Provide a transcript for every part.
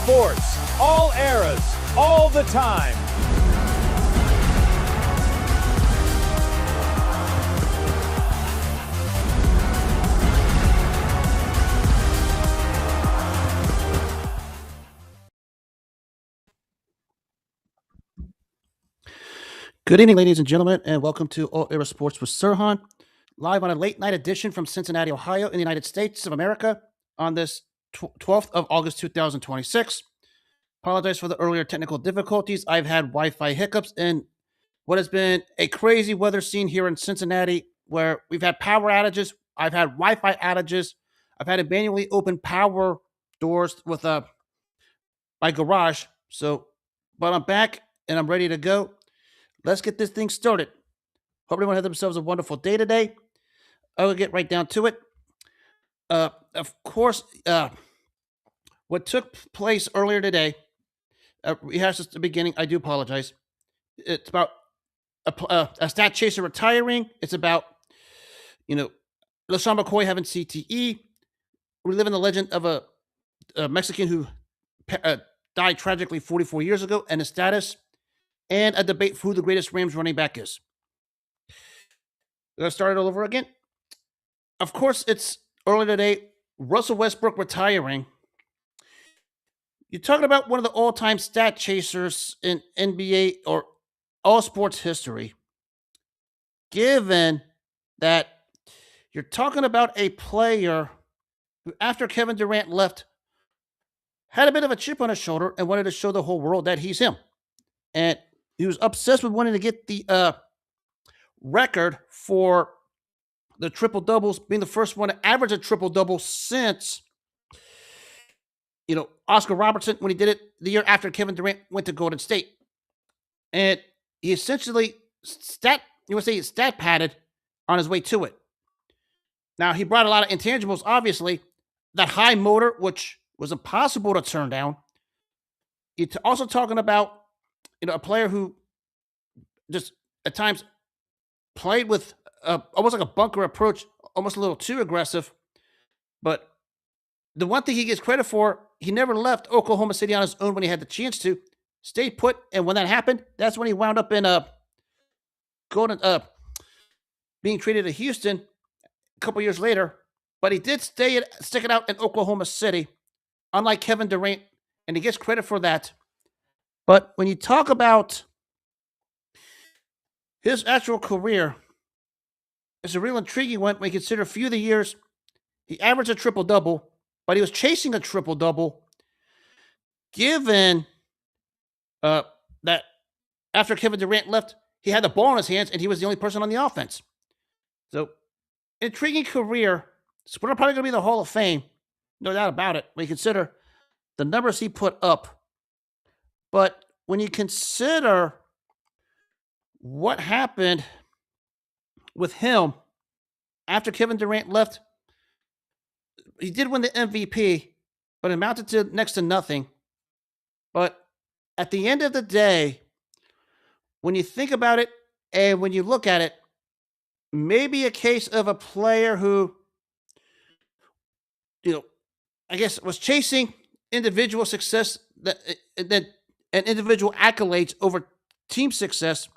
sports, all eras, all the time. Good evening, ladies and gentlemen, and welcome to All Era Sports with Sirhan, live on a late night edition from Cincinnati, Ohio, in the United States of America on this 12th of August, 2026. Apologize for the earlier technical difficulties. I've had Wi-Fi hiccups in what has been a crazy weather scene here in Cincinnati, where we've had power outages. I've had Wi-Fi outages. I've had to manually open power doors with my garage. But I'm back and I'm ready to go. Let's get this thing started. Hope everyone had themselves a wonderful day today. I will get right down to it. Of course, what took place earlier today, rehash this at the beginning. I do apologize. It's about a stat chaser retiring. It's about, LeSean McCloy having CTE. Reliving the legend of a Mexican who died tragically 44 years ago and his status. And a debate for who the greatest Rams running back is. Let's start it all over again. Of course, it's earlier today. Russell Westbrook retiring. You're talking about one of the all-time stat chasers in NBA or all sports history. Given that you're talking about a player who, after Kevin Durant left, had a bit of a chip on his shoulder and wanted to show the whole world that he's him. And he was obsessed with wanting to get the record for the triple doubles, being the first one to average a triple double since, Oscar Robertson when he did it the year after Kevin Durant went to Golden State. And he essentially stat padded on his way to it. Now, he brought a lot of intangibles, obviously. That high motor, which was impossible to turn down. You're also talking about a player who just at times played with almost like a bunker approach, almost a little too aggressive. But the one thing he gets credit for, he never left Oklahoma City on his own when he had the chance to. Stayed put, and when that happened, that's when he wound up in being traded to Houston a couple years later. But he did stick it out in Oklahoma City, unlike Kevin Durant, and he gets credit for that. But when you talk about his actual career, it's a real intriguing one when you consider a few of the years he averaged a triple-double, but he was chasing a triple-double, given that after Kevin Durant left, he had the ball in his hands and he was the only person on the offense. So, intriguing career. It's probably going to be the Hall of Fame, no doubt about it, when you consider the numbers he put up. But when you consider what happened with him after Kevin Durant left, he did win the MVP, but it amounted to next to nothing. But at the end of the day, when you think about it and when you look at it, maybe a case of a player who, I guess was chasing individual success and individual accolades over team success.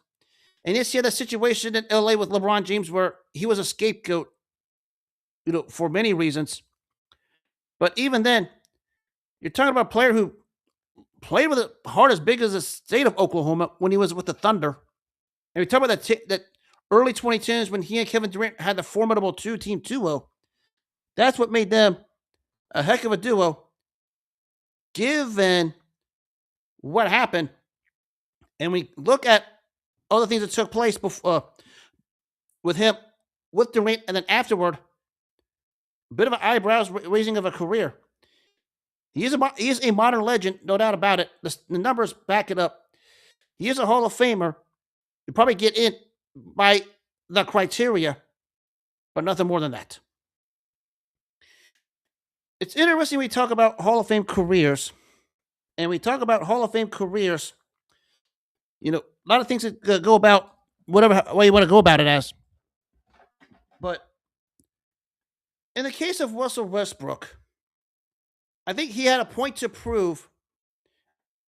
And you see that situation in LA with LeBron James where he was a scapegoat, for many reasons. But even then, you're talking about a player who played with a heart as big as the state of Oklahoma when he was with the Thunder. And we talk about that early 2010s when he and Kevin Durant had the formidable two-team duo. That's what made them a heck of a duo, given what happened. And we look at all the things that took place before, with him, with Durant, and then afterward, a bit of an eyebrows raising of a career. He is a modern legend, no doubt about it. The numbers back it up. He is a Hall of Famer. You probably get in by the criteria, but nothing more than that. It's interesting we talk about Hall of Fame careers, and we talk about Hall of Fame careers. A lot of things that go about whatever way you want to go about it as. But in the case of Russell Westbrook, I think he had a point to prove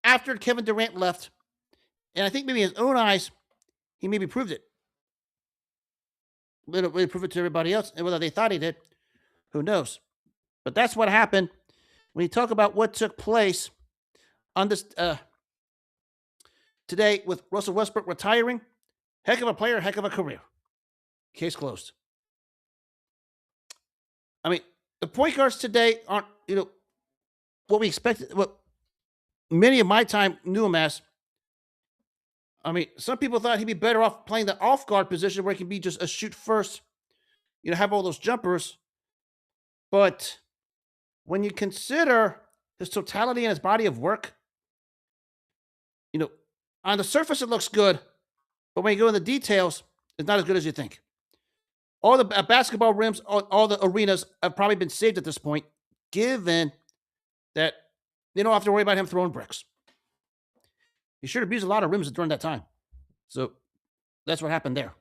after Kevin Durant left, and I think maybe in his own eyes, he maybe proved it. We prove it to everybody else, and whether they thought he did, who knows? But that's what happened when you talk about what took place on this today with Russell Westbrook retiring. Heck of a player, heck of a career. Case closed. I mean, the point guards today aren't, what we expected, what many of my time knew him as. I mean, some people thought he'd be better off playing the off guard position where he can be just a shoot first, have all those jumpers. But when you consider his totality and his body of work, on the surface it looks good, but when you go in the details, it's not as good as you think. All the basketball rims, all the arenas have probably been saved at this point, given that they don't have to worry about him throwing bricks. He should have used a lot of rims during that time. So that's what happened there.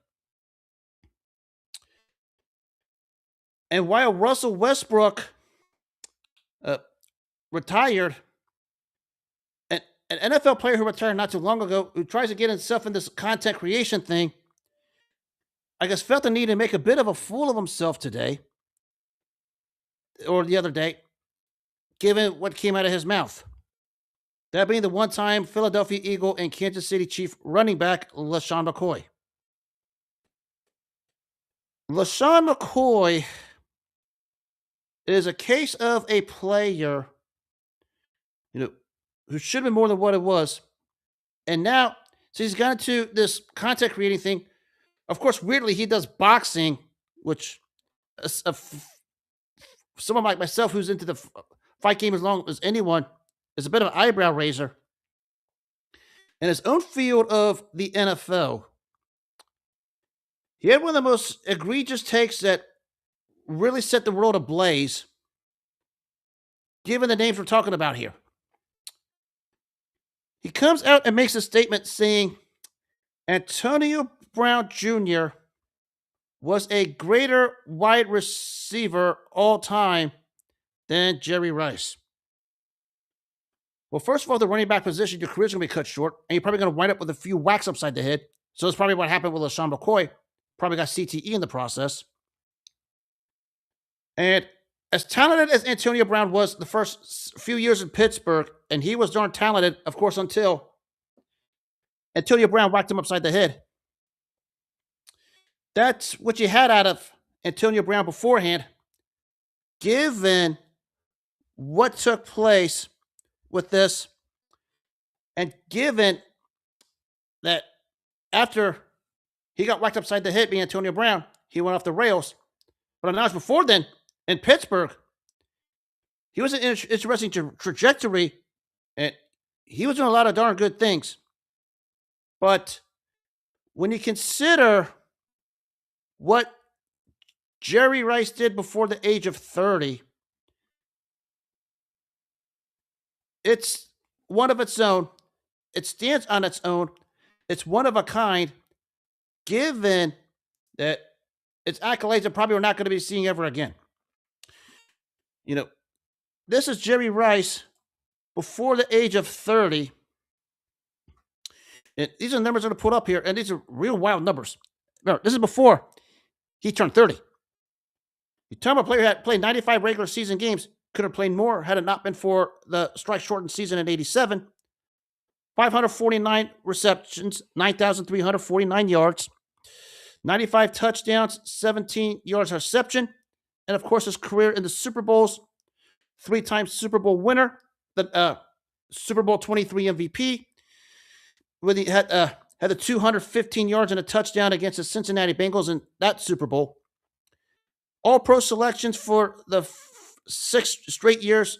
And while Russell Westbrook retired, an NFL player who retired not too long ago, who tries to get himself in this content creation thing, I guess felt the need to make a bit of a fool of himself today, or the other day, given what came out of his mouth. That being the one-time Philadelphia Eagle and Kansas City Chief running back, LeSean McCloy. LeSean McCloy is a case of a player, who should have been more than what it was. And now, so he's got into this content creating thing. Of course, weirdly, he does boxing, which someone like myself who's into the fight game as long as anyone is a bit of an eyebrow raiser. In his own field of the NFL, he had one of the most egregious takes that really set the world ablaze, given the names we're talking about here. He comes out and makes a statement saying Antonio Brown Jr. was a greater wide receiver all time than Jerry Rice. Well, first of all, the running back position, your career's going to be cut short, and you're probably going to wind up with a few whacks upside the head. So that's probably what happened with LeSean McCloy. Probably got CTE in the process. And as talented as Antonio Brown was the first few years in Pittsburgh, and he was darn talented, of course, until Antonio Brown whacked him upside the head. That's what you had out of Antonio Brown beforehand, given what took place with this, and given that after he got whacked upside the head being Antonio Brown, he went off the rails. But announced before then, in Pittsburgh, he was an interesting trajectory, and he was doing a lot of darn good things. But when you consider what Jerry Rice did before the age of 30, it's one of its own. It stands on its own. It's one of a kind, given that its accolades are probably we're not going to be seeing ever again. This is Jerry Rice before the age of 30. And these are the numbers I'm going to put up here, and these are real wild numbers. Remember, this is before he turned 30. You tell me a player who had played 95 regular season games could have played more had it not been for the strike-shortened season in 87. 549 receptions, 9,349 yards, 95 touchdowns, 17 yards reception, and of course his career in the Super Bowls, 3-time Super Bowl winner, the Super Bowl 23 MVP, when he had the 215 yards and a touchdown against the Cincinnati Bengals in that Super Bowl. All-pro selections for the 6 straight years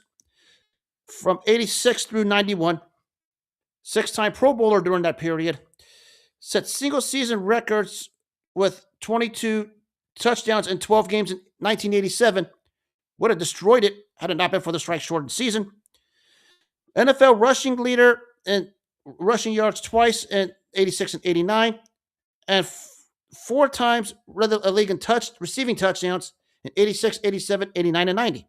from 86 through 91. 6-time Pro Bowler during that period. Set single-season records with 22 touchdowns in 12 games in 1987. Would have destroyed it had it not been for the strike-shortened season. NFL rushing leader in rushing yards twice in 86 and 89. And 4 times led the league in receiving touchdowns in 86, 87, 89, and 90.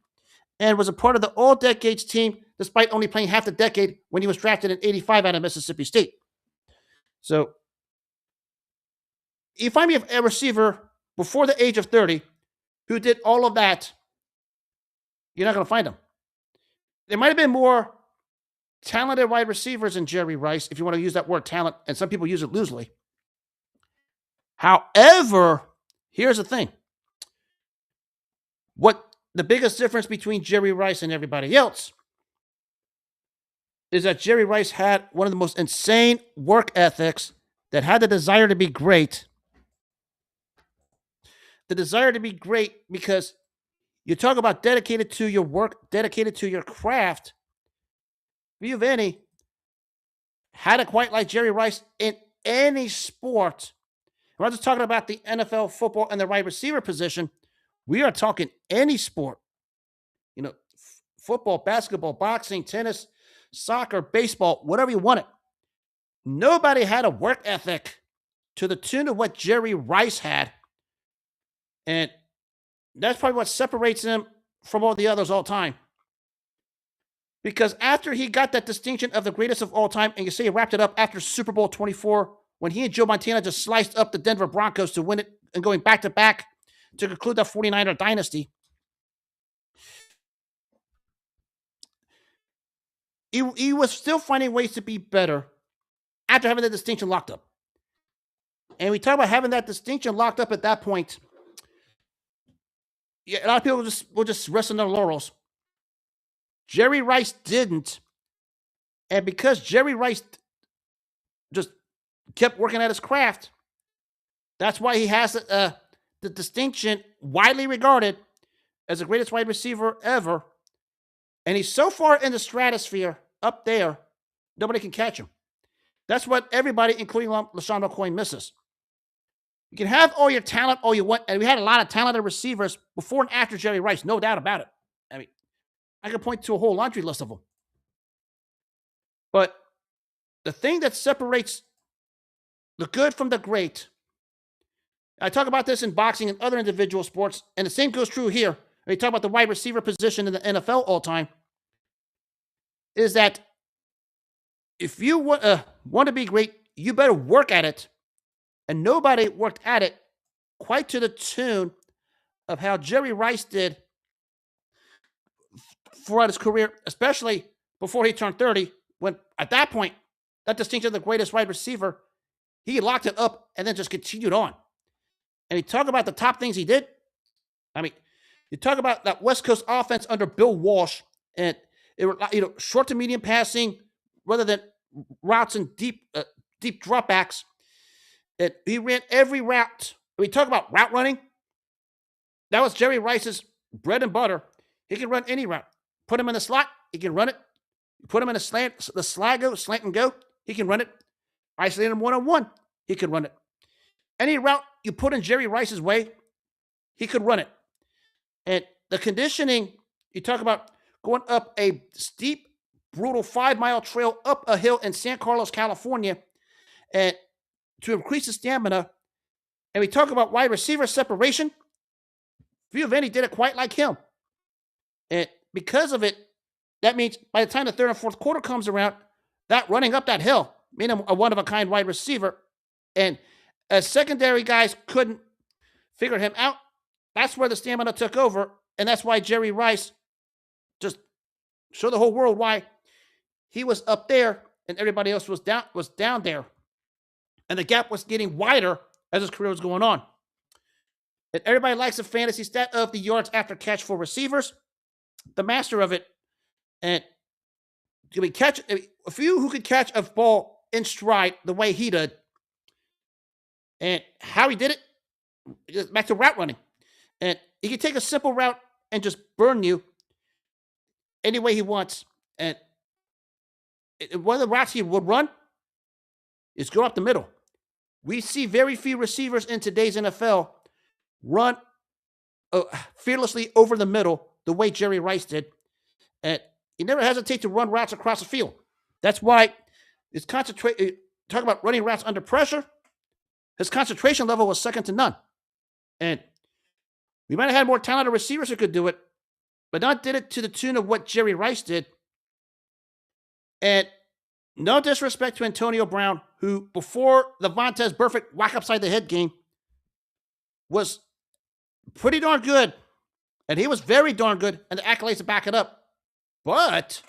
And was a part of the All-Decades team despite only playing half the decade when he was drafted in '85 out of Mississippi State. So, you find me a receiver before the age of 30 who did all of that, you're not going to find him. There might have been more talented wide receivers than Jerry Rice, if you want to use that word talent, and some people use it loosely. However, here's the thing. What the biggest difference between Jerry Rice and everybody else is that Jerry Rice had one of the most insane work ethics, that had the desire to be great. The desire to be great, because you talk about dedicated to your work, dedicated to your craft. Giovanni had it quite like Jerry Rice in any sport. We're not just talking about the NFL, football, and the wide receiver position. We are talking any sport. You know, football, basketball, boxing, tennis, soccer, baseball, whatever you want it. Nobody had a work ethic to the tune of what Jerry Rice had. And that's probably what separates him from all the others all time. Because after he got that distinction of the greatest of all time, and you say he wrapped it up after Super Bowl 24, when he and Joe Montana just sliced up the Denver Broncos to win it and going back-to-back to conclude the 49er dynasty, he was still finding ways to be better after having the distinction locked up. And we talk about having that distinction locked up at that point. Yeah, a lot of people will just rest on their laurels. Jerry Rice didn't. And because Jerry Rice just kept working at his craft, that's why he has the distinction, widely regarded as the greatest wide receiver ever. And he's so far in the stratosphere up there, nobody can catch him. That's what everybody, including LeSean McCloy, misses. You can have all your talent all you want, and we had a lot of talented receivers before and after Jerry Rice, no doubt about it. I mean, I could point to a whole laundry list of them. But the thing that separates the good from the great, I talk about this in boxing and other individual sports, and the same goes true here. When you talk about the wide receiver position in the NFL all time, is that if you want to be great, you better work at it. And nobody worked at it quite to the tune of how Jerry Rice did throughout his career, especially before he turned 30, when at that point, that distinction of the greatest wide receiver, he locked it up and then just continued on. And you talk about the top things he did. I mean, you talk about that West Coast offense under Bill Walsh, and it, short to medium passing rather than routes and deep dropbacks. He ran every route. We talk about route running. That was Jerry Rice's bread and butter. He can run any route. Put him in the slot, he can run it. Put him in the slant and go, he can run it. Isolate him one-on-one, he can run it. Any route you put in Jerry Rice's way, he could run it. And the conditioning, you talk about going up a steep, brutal 5-mile trail up a hill in San Carlos, California, and to increase the stamina. And we talk about wide receiver separation. Giovanni did it quite like him. And because of it, that means by the time the third and fourth quarter comes around, that running up that hill made him a one-of-a-kind wide receiver. And as secondary guys couldn't figure him out, that's where the stamina took over. And that's why Jerry Rice just showed the whole world why he was up there and everybody else was down there. And the gap was getting wider as his career was going on. And everybody likes the fantasy stat of the yards after catch for receivers. The master of it. And a few who could catch a ball in stride the way he did. And how he did it, back to route running. And he can take a simple route and just burn you any way he wants. And one of the routes he would run is go up the middle. We see very few receivers in today's NFL run fearlessly over the middle the way Jerry Rice did. And he never hesitated to run routes across the field. That's why his talk about running routes under pressure, his concentration level was second to none. And we might have had more talented receivers who could do it, but not did it to the tune of what Jerry Rice did. And no disrespect to Antonio Brown, who before the Vontaze Burfict whack upside the head game was pretty darn good. And he was very darn good, and the accolades to back it up. But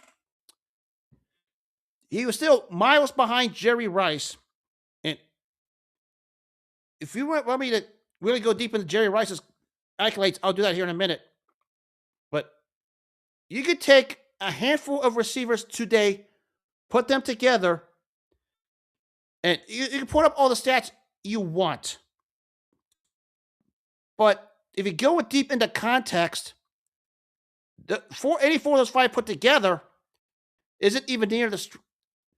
he was still miles behind Jerry Rice. And if you want me to really go deep into Jerry Rice's accolades, I'll do that here in a minute. But you could take a handful of receivers today, put them together, and you can put up all the stats you want. But if you go deep into context, the 84 of those 5 put together isn't even near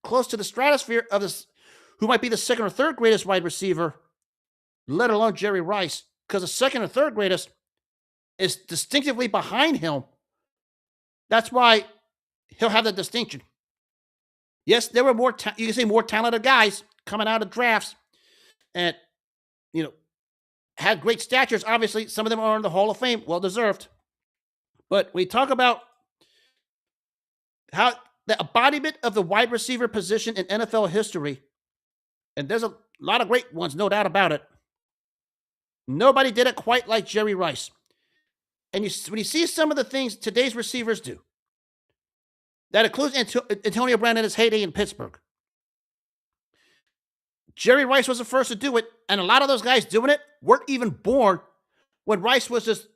close to the stratosphere of this, who might be the second or third greatest wide receiver, let alone Jerry Rice, because the second or third greatest is distinctively behind him. That's why he'll have the distinction. Yes, there were more, you can say more talented guys coming out of drafts and, had great statures. Obviously, some of them are in the Hall of Fame, well-deserved. But we talk about how the embodiment of the wide receiver position in NFL history, and there's a lot of great ones, no doubt about it. Nobody did it quite like Jerry Rice. And when you see some of the things today's receivers do, that includes Antonio Brown in his heyday in Pittsburgh. Jerry Rice was the first to do it, and a lot of those guys doing it weren't even born when Rice was just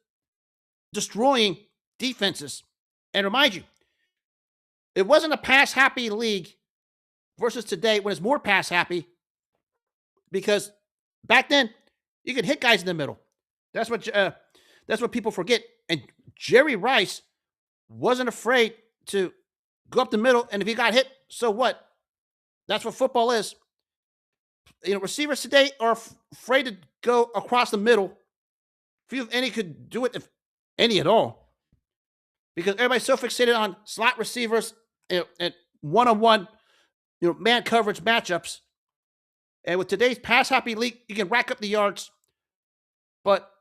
destroying defenses. And remind you, it wasn't a pass-happy league versus today when it's more pass-happy, because back then you could hit guys in the middle. That's what people forget. And Jerry Rice wasn't afraid to go up the middle, and if he got hit, so what? That's what football is. Receivers today are afraid to go across the middle. Few, if any, could do it, if any at all, because everybody's so fixated on slot receivers and one-on-one, man coverage matchups. And with today's pass-happy league, you can rack up the yards. But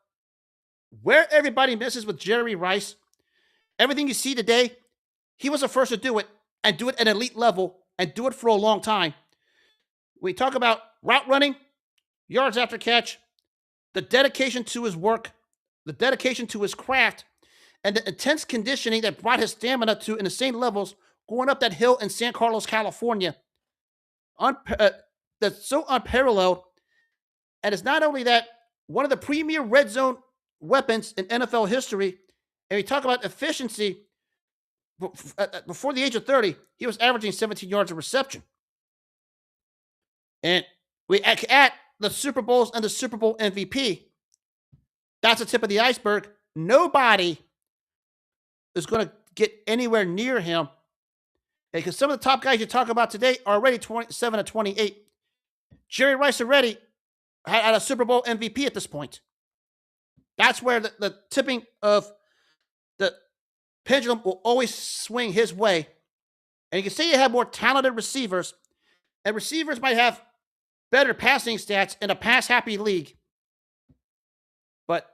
where everybody misses with Jerry Rice, everything you see today, he was the first to do it, and do it at an elite level, and do it for a long time. We talk about route running, yards after catch, the dedication to his work, the dedication to his craft, and the intense conditioning that brought his stamina to insane levels going up that hill in San Carlos, California. That's so unparalleled. And it's not only that, one of the premier red zone weapons in NFL history, and we talk about efficiency, before the age of 30, he was averaging 17 yards of reception. And we add the Super Bowls and the Super Bowl MVP. That's the tip of the iceberg. Nobody is going to get anywhere near him, because some of the top guys you talk about today are already 27 to 28. Jerry Rice already had a Super Bowl MVP at this point. That's where the tipping of the pendulum will always swing his way. And you can say you have more talented receivers, and receivers might have better passing stats in a pass-happy league. But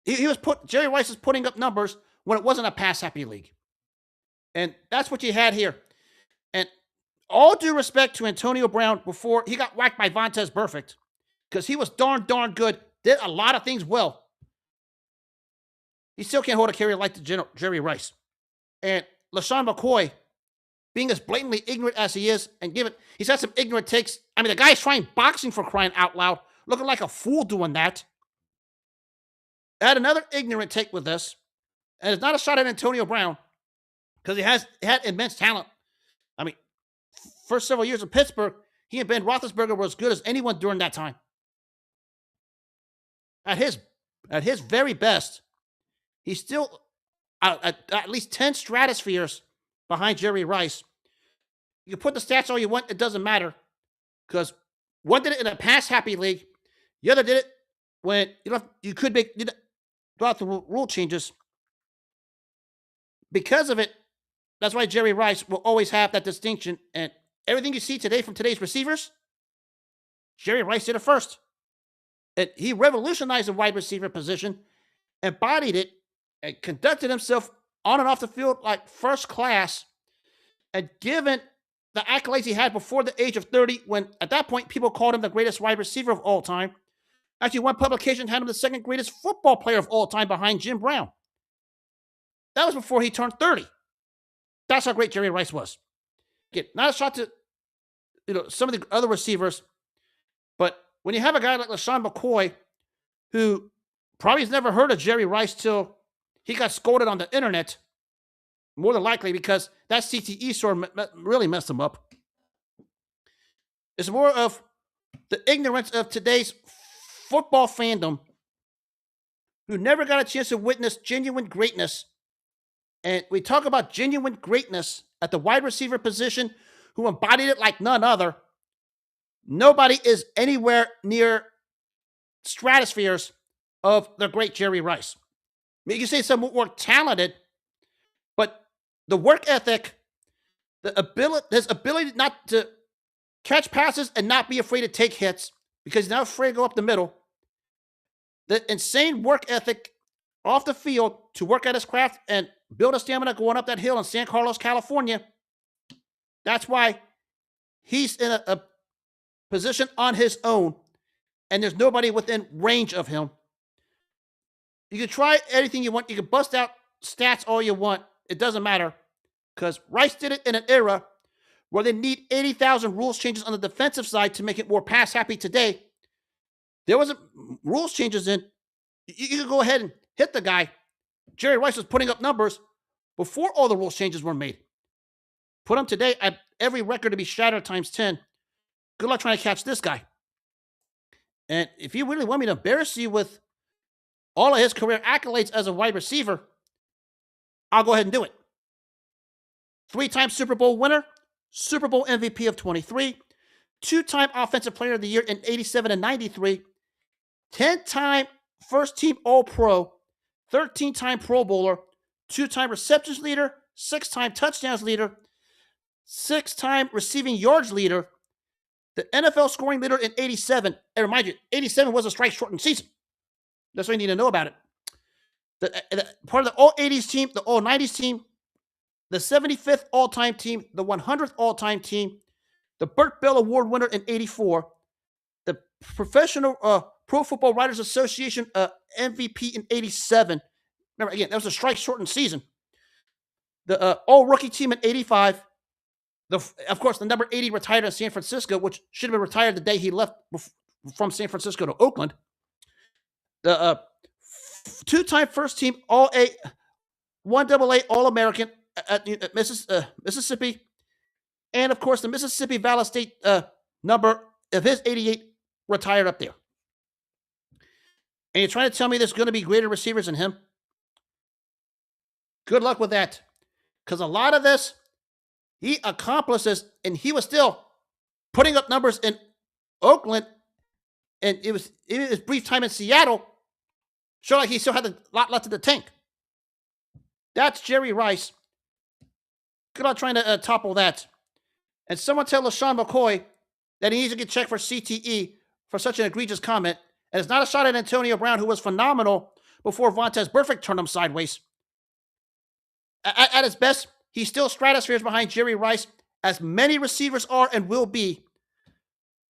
Jerry Rice is putting up numbers when it wasn't a pass-happy league. And that's what you had here. And all due respect to Antonio Brown before he got whacked by Vontaze Burfict, because he was darn good, did a lot of things well. He still can't hold a carry like Jerry Rice. And LeSean McCloy, being as blatantly ignorant as he is, and he's had some ignorant takes. I mean, the guy's trying boxing, for crying out loud, looking like a fool doing that. I had another ignorant take with this, and it's not a shot at Antonio Brown, because he had immense talent. I mean, first several years in Pittsburgh, he and Ben Roethlisberger were as good as anyone during that time. At his very best, he's still at least 10 stratospheres behind Jerry Rice. You can put the stats all you want, it doesn't matter, because one did it in a pass-happy league, the other did it when you could make throughout the rule changes. Because of it, that's why Jerry Rice will always have that distinction. And everything you see today from today's receivers, Jerry Rice did it first. And he revolutionized the wide receiver position, embodied it, and conducted himself on and off the field like first class. And given the accolades he had before the age of 30, when at that point people called him the greatest wide receiver of all time, actually one publication had him the second greatest football player of all time behind Jim Brown. That was before he turned 30. That's how great Jerry Rice was. Again, not a shot to some of the other receivers, but when you have a guy like LeSean McCloy, who probably has never heard of Jerry Rice till he got scolded on the internet, more than likely because that CTE score really messed him up. It's more of the ignorance of today's football fandom who never got a chance to witness genuine greatness. And we talk about genuine greatness at the wide receiver position, who embodied it like none other. Nobody is anywhere near stratospheres of the great Jerry Rice. I mean, you can say some more talented, but the work ethic, his ability not to catch passes and not be afraid to take hits because he's not afraid to go up the middle, the insane work ethic off the field to work at his craft and build a stamina going up that hill in San Carlos, California. That's why he's in a position on his own, and there's nobody within range of him. You can try anything you want. You can bust out stats all you want. It doesn't matter, because Rice did it in an era where they need 80,000 rules changes on the defensive side to make it more pass happy today. There wasn't rules changes in. You could go ahead and hit the guy. Jerry Rice was putting up numbers before all the rules changes were made. Put him today at every record to be shattered times 10. Good luck trying to catch this guy. And if you really want me to embarrass you with all of his career accolades as a wide receiver, I'll go ahead and do it. 3-time Super Bowl winner, Super Bowl MVP of 23, 2-time Offensive Player of the Year in 87 and 93, 10-time first-team All-Pro, 13-time Pro Bowler, 2-time receptions leader, 6-time touchdowns leader, 6-time receiving yards leader, the NFL scoring leader in 87. And remind you, 87 was a strike-shortened season. That's what you need to know about it. The part of the All-80s team, the All-90s team, the 75th all-time team, the 100th all-time team, the Burt Bell Award winner in 84, the Professional Pro Football Writers Association MVP in 87. Remember, again, that was a strike-shortened season. The All-Rookie team in 85. Of course, the number 80 retired in San Francisco, which should have been retired the day he left from San Francisco to Oakland. The 2-time first-team All-A, 1AA All-American at Mississippi. And, of course, the Mississippi Valley State number of his 88 retired up there. And you're trying to tell me there's going to be greater receivers than him? Good luck with that. Because a lot of this, he accomplishes, and he was still putting up numbers in Oakland, and it was his brief time in Seattle, showed like he still had a lot left in the tank. That's Jerry Rice. Good luck trying to topple that. And someone tell LeSean McCloy that he needs to get checked for CTE for such an egregious comment. And it's not a shot at Antonio Brown, who was phenomenal before Vontaze Burfict turned him sideways. At his best, he's still stratospheres behind Jerry Rice, as many receivers are and will be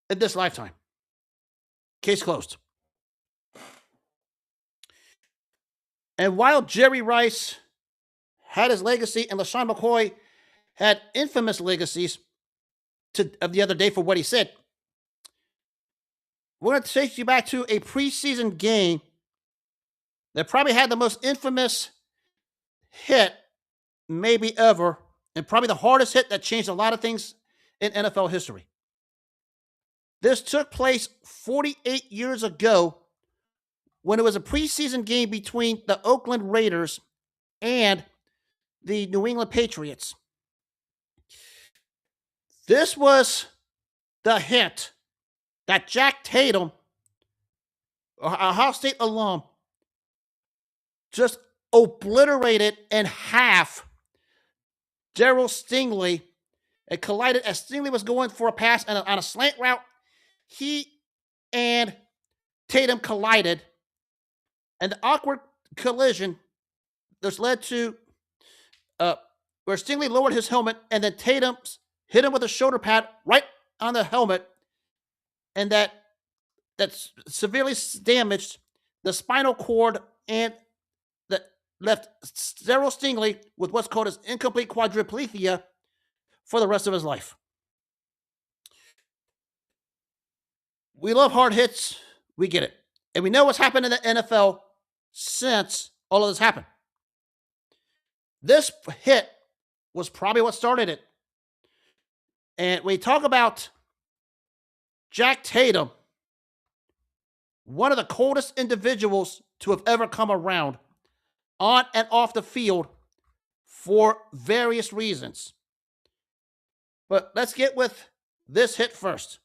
in this lifetime. Case closed. And while Jerry Rice had his legacy and LeSean McCloy had infamous legacies of the other day for what he said, we're going to take you back to a preseason game that probably had the most infamous hit maybe ever, and probably the hardest hit that changed a lot of things in NFL history. This took place 48 years ago when it was a preseason game between the Oakland Raiders and the New England Patriots. This was the hit that Jack Tatum, a Ohio State alum, just obliterated in half Derek Stingley. It collided as Stingley was going for a pass and on a slant route. He and Tatum collided, and the awkward collision this led to where Stingley lowered his helmet and then Tatum hit him with a shoulder pad right on the helmet, and that severely damaged the spinal cord and that left Daryl Stingley with what's called as incomplete quadriplegia for the rest of his life. We love hard hits. We get it. And we know what's happened in the NFL since all of this happened. This hit was probably what started it. And we talk about Jack Tatum, one of the coldest individuals to have ever come around on and off the field for various reasons. But let's get with this hit first.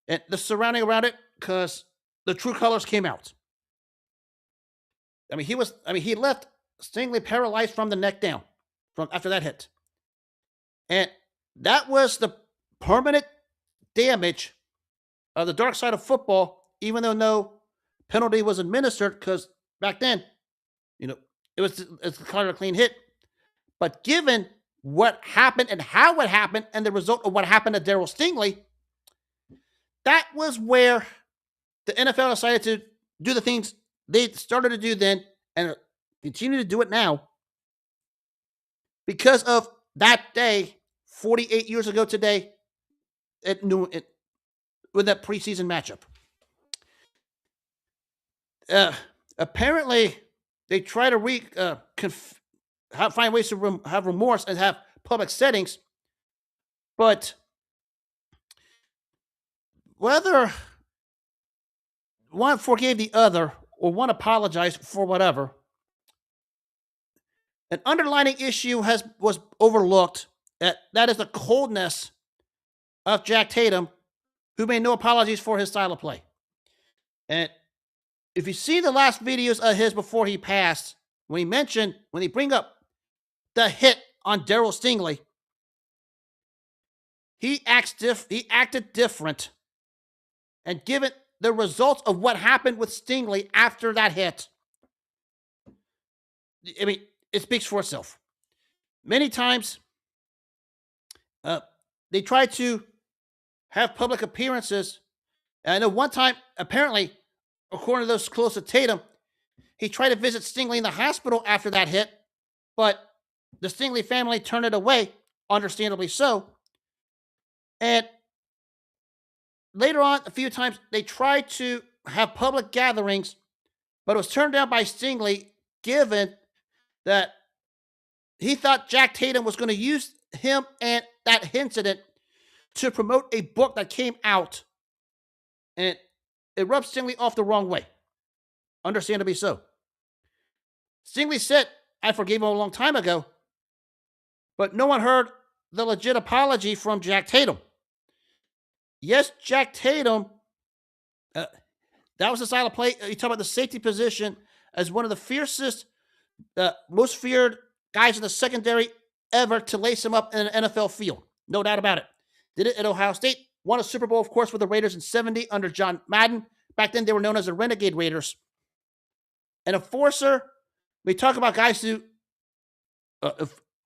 And the surrounding around it, because the true colors came out. He left Stingley paralyzed from the neck down from after that hit. And that was the permanent damage of the dark side of football, even though no penalty was administered, because back then, it's kind of a clean hit. But given what happened and how it happened and the result of what happened to Daryl Stingley, that was where the NFL decided to do the things they started to do then and continue to do it now because of that day, 48 years ago today, with that preseason matchup. Apparently, they try to find ways to have remorse and have public settings, but whether one forgave the other or one apologized for whatever, an underlying issue was overlooked. That is the coldness of Jack Tatum, who made no apologies for his style of play. And if you see the last videos of his before he passed, when he bring up the hit on Daryl Stingley, he acted different. And given the results of what happened with Stingley after that hit, it speaks for itself. Many times, they try to have public appearances. And I know one time, apparently, according to those close to Tatum, he tried to visit Stingley in the hospital after that hit, but the Stingley family turned it away, understandably so. And later on, a few times, they tried to have public gatherings, but it was turned down by Stingley, given that he thought Jack Tatum was going to use him and that incident to promote a book that came out, and it rubbed Stingley off the wrong way. Understandably so. Stingley said, I forgave him a long time ago, but no one heard the legit apology from Jack Tatum. Yes, Jack Tatum, that was the style of play. You talk about the safety position as one of the fiercest, most feared guys in the secondary ever to lace him up in an NFL field. No doubt about it. Did it at Ohio State. Won a Super Bowl, of course, with the Raiders in 70 under John Madden. Back then, they were known as the Renegade Raiders. An enforcer. We talk about guys who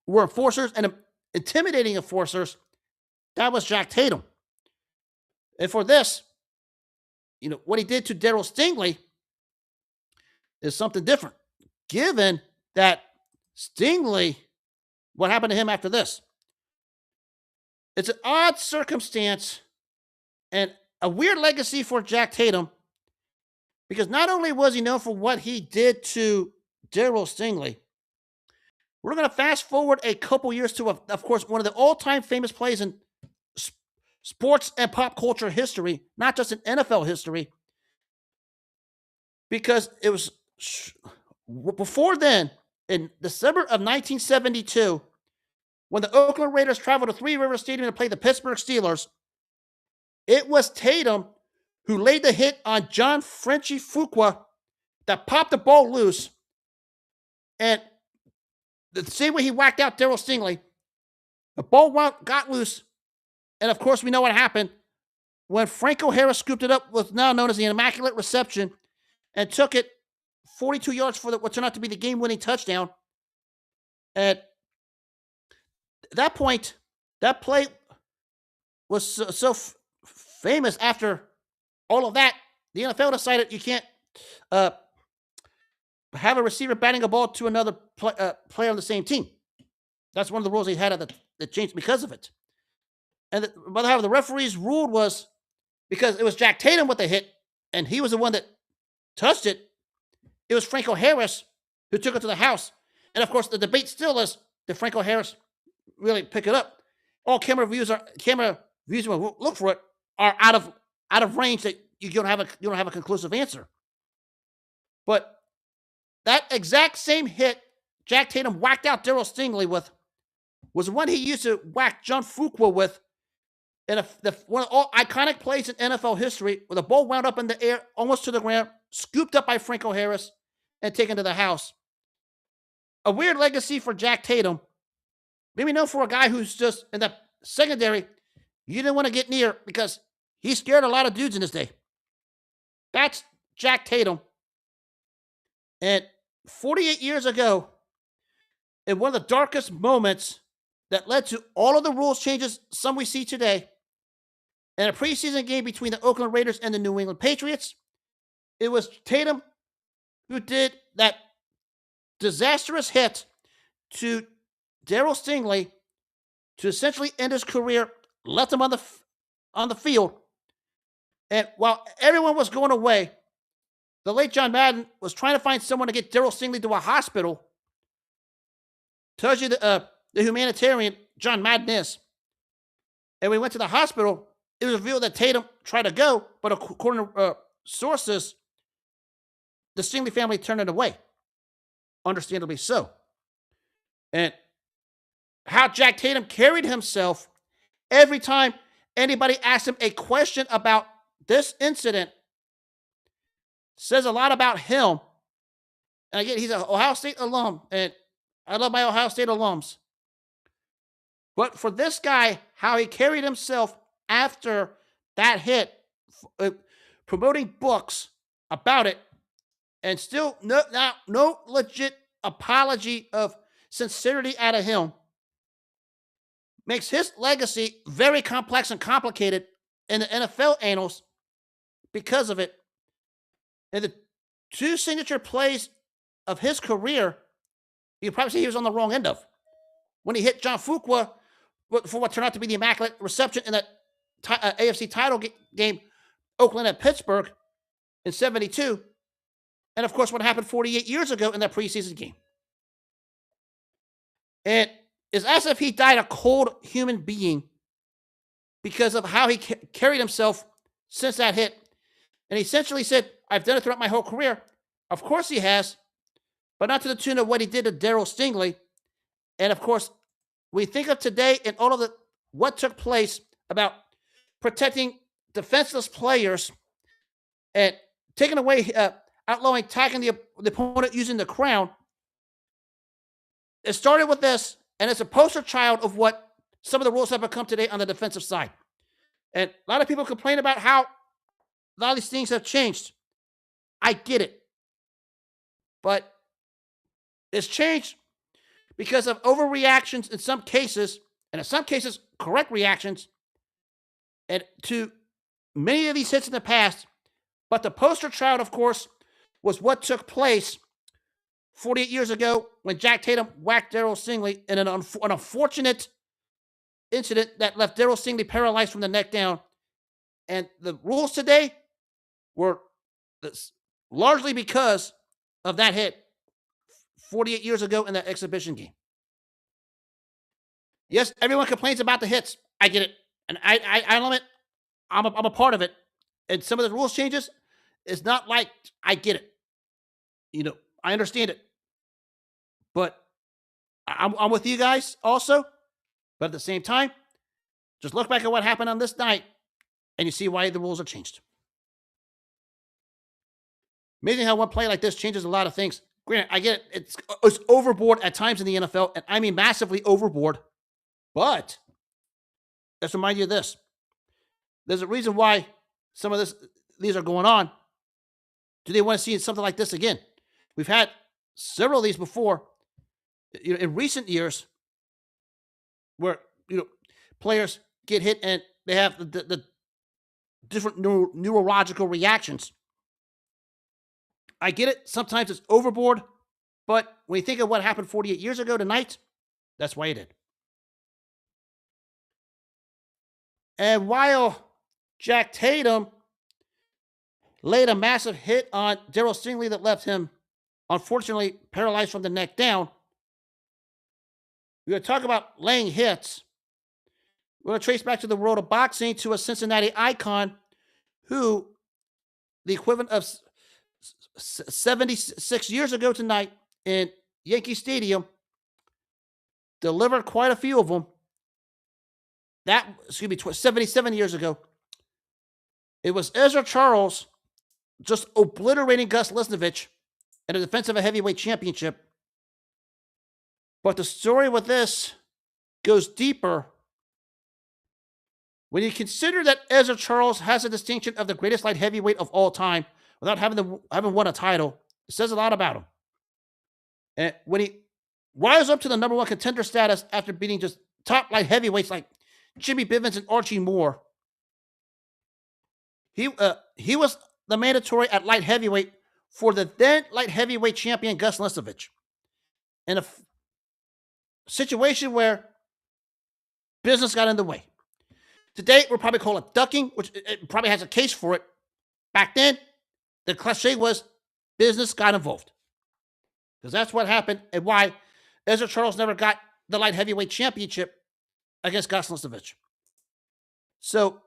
were enforcers and intimidating enforcers. That was Jack Tatum. And for this, what he did to Daryl Stingley is something different. Given that Stingley, what happened to him after this? It's an odd circumstance and a weird legacy for Jack Tatum, because not only was he known for what he did to Daryl Stingley, we're going to fast forward a couple years to, of course, one of the all-time famous plays in sports and pop culture history, not just in NFL history, because it was before then, in December of 1972, when the Oakland Raiders traveled to Three Rivers Stadium to play the Pittsburgh Steelers, it was Tatum who laid the hit on John Frenchie Fuqua that popped the ball loose. And the same way he whacked out Daryl Stingley, the ball got loose. And of course, we know what happened when Franco Harris scooped it up, what's now known as the Immaculate Reception, and took it 42 yards for what turned out to be the game-winning touchdown. And that point, that play was so famous after all of that. The NFL decided you can't have a receiver batting a ball to another player on the same team. That's one of the rules they had that changed because of it. And but how the referees ruled was because it was Jack Tatum with the hit, and he was the one that touched it. It was Franco Harris who took it to the house. And of course, the debate still is, did Franco Harris really pick it up? All camera views will look for it are out of range that you don't have a conclusive answer. But that exact same hit Jack Tatum whacked out Derek Stingley with was the one he used to whack John Fuqua with in one of all iconic plays in NFL history, where the ball wound up in the air, almost to the ground, scooped up by Franco Harris, and taken to the house. A weird legacy for Jack Tatum. Maybe known for a guy who's just in the secondary, you didn't want to get near because he scared a lot of dudes in his day. That's Jack Tatum. And 48 years ago, in one of the darkest moments that led to all of the rules changes, some we see today, in a preseason game between the Oakland Raiders and the New England Patriots, it was Tatum who did that disastrous hit to Derek Stingley to essentially end his career, left him on the field. And while everyone was going away, the late John Madden was trying to find someone to get Derek Stingley to a hospital. Tells you the humanitarian John Madden is. And we went to the hospital. It was revealed that Tatum tried to go, but according to sources, the Stingley family turned it away. Understandably so. And how Jack Tatum carried himself every time anybody asked him a question about this incident says a lot about him. And again, he's an Ohio State alum, and I love my Ohio State alums. But for this guy, how he carried himself after that hit, promoting books about it, and still no legit apology of sincerity out of him, makes his legacy very complex and complicated in the NFL annals because of it. And the two signature plays of his career, you probably say he was on the wrong end of. When he hit John Fuqua for what turned out to be the immaculate reception in that AFC title game, Oakland at Pittsburgh in 72. And of course, what happened 48 years ago in that preseason game. And it's as if he died a cold human being because of how he carried himself since that hit. And he essentially said, I've done it throughout my whole career. Of course he has, but not to the tune of what he did to Derek Stingley. And of course, we think of today and all of what took place about protecting defenseless players and taking away, outlawing tackling the opponent using the crown. It started with this, and it's a poster child of what some of the rules have become today on the defensive side. And a lot of people complain about how a lot of these things have changed. I get it. But it's changed because of overreactions in some cases, and in some cases, correct reactions, and to many of these hits in the past. But the poster child, of course, was what took place 48 years ago when Jack Tatum whacked Derek Stingley in an unfortunate incident that left Derek Stingley paralyzed from the neck down. And the rules today were largely because of that hit 48 years ago in that exhibition game. Yes, everyone complains about the hits. I get it. And I love it. I'm a part of it. And some of the rules changes, it's not like I get it. You know, I understand it. But I'm with you guys also. But at the same time, just look back at what happened on this night and you see why the rules are changed. Amazing how one play like this changes a lot of things. Granted, I get it. It's overboard at times in the NFL, and I mean massively overboard. But let's remind you of this. There's a reason why some of these are going on. Do they want to see something like this again? We've had several of these before. In recent years, where players get hit and they have the different neurological reactions. I get it. Sometimes it's overboard, but when you think of what happened 48 years ago tonight, that's why he did. And while Jack Tatum laid a massive hit on Derek Stingley that left him, unfortunately, paralyzed from the neck down, we're going to talk about laying hits. We're going to trace back to the world of boxing to a Cincinnati icon who, the equivalent of 76 years ago tonight in Yankee Stadium, delivered quite a few of them. 77 years ago. It was Ezzard Charles just obliterating Gus Lesnevich in the defense of a heavyweight championship. But the story with this goes deeper. When you consider that Ezzard Charles has a distinction of the greatest light heavyweight of all time without having won a title, it says a lot about him. And when he rises up to the number one contender status after beating just top light heavyweights like Jimmy Bivens and Archie Moore, he was the mandatory at light heavyweight for the then light heavyweight champion Gus Lesnevich. In a situation where business got in the way. Today, we'll probably call it ducking, which it probably has a case for it. Back then, the cliche was business got involved. Because that's what happened and why Ezzard Charles never got the light heavyweight championship against Gus Lesnevich. So,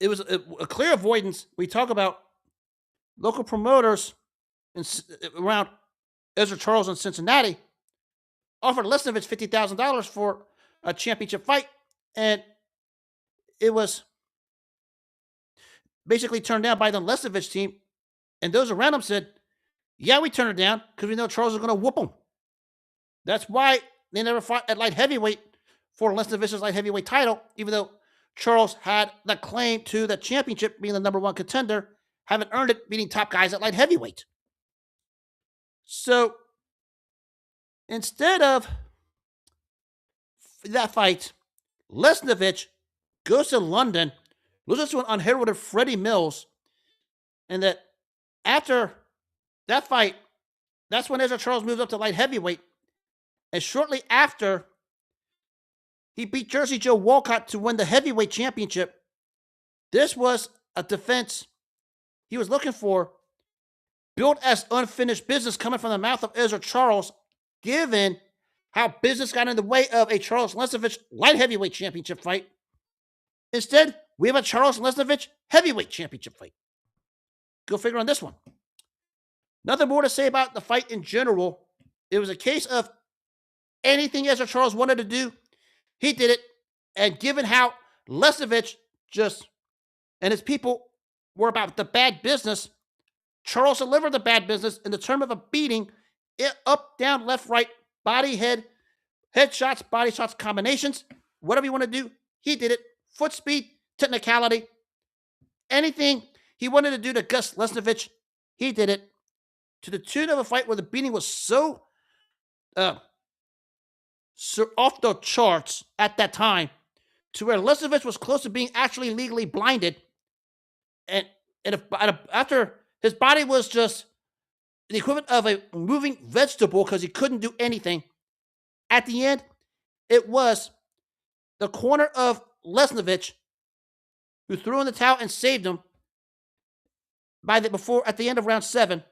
it was a clear avoidance. We talk about local promoters around Ezzard Charles in Cincinnati offered Lesnevich $50,000 for a championship fight, and it was basically turned down by the Lesnevich team, and those around him said, yeah, we turned it down because we know Charles is going to whoop him. That's why they never fought at light heavyweight for Lesnevich's light heavyweight title, even though Charles had the claim to the championship, being the number one contender, haven't earned it, beating top guys at light heavyweight. So, instead of that fight, Lesnevich goes to London, loses to an unheralded Freddie Mills, and that after that fight, that's when Ezzard Charles moves up to light heavyweight, and shortly after, he beat Jersey Joe Walcott to win the heavyweight championship. This was a defense he was looking for, built as unfinished business coming from the mouth of Ezzard Charles, given how business got in the way of a Charles Lesnevich light heavyweight championship fight. Instead, we have a Charles Lesnevich heavyweight championship fight. Go figure on this one. Nothing more to say about the fight in general. It was a case of anything Ezzard Charles wanted to do, he did it. And given how Lesnevich and his people were about the bad business, Charles delivered the bad business in the term of a beating, up, down, left, right, body, head shots, body shots, combinations, whatever you want to do, he did it. Foot speed, technicality, anything he wanted to do to Gus Lesnevich, he did it. To the tune of a fight where the beating was so off the charts at that time, to where Lesnevich was close to being actually legally blinded, and after his body was just the equivalent of a moving vegetable because he couldn't do anything. At the end, it was the corner of Lesnevich who threw in the towel and saved him at the end of round 7.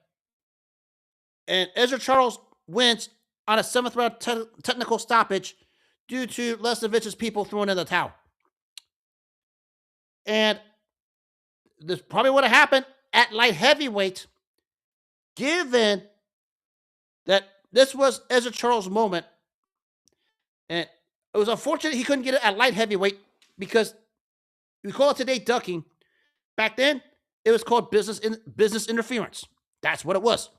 And Ezzard Charles wins on a 7th round technical stoppage due to Lesnevich's people throwing in the towel. And this probably would have happened at light heavyweight, given that this was Ezzard Charles' moment. And it was unfortunate he couldn't get it at light heavyweight because we call it today ducking. Back then, it was called business interference. That's what it was.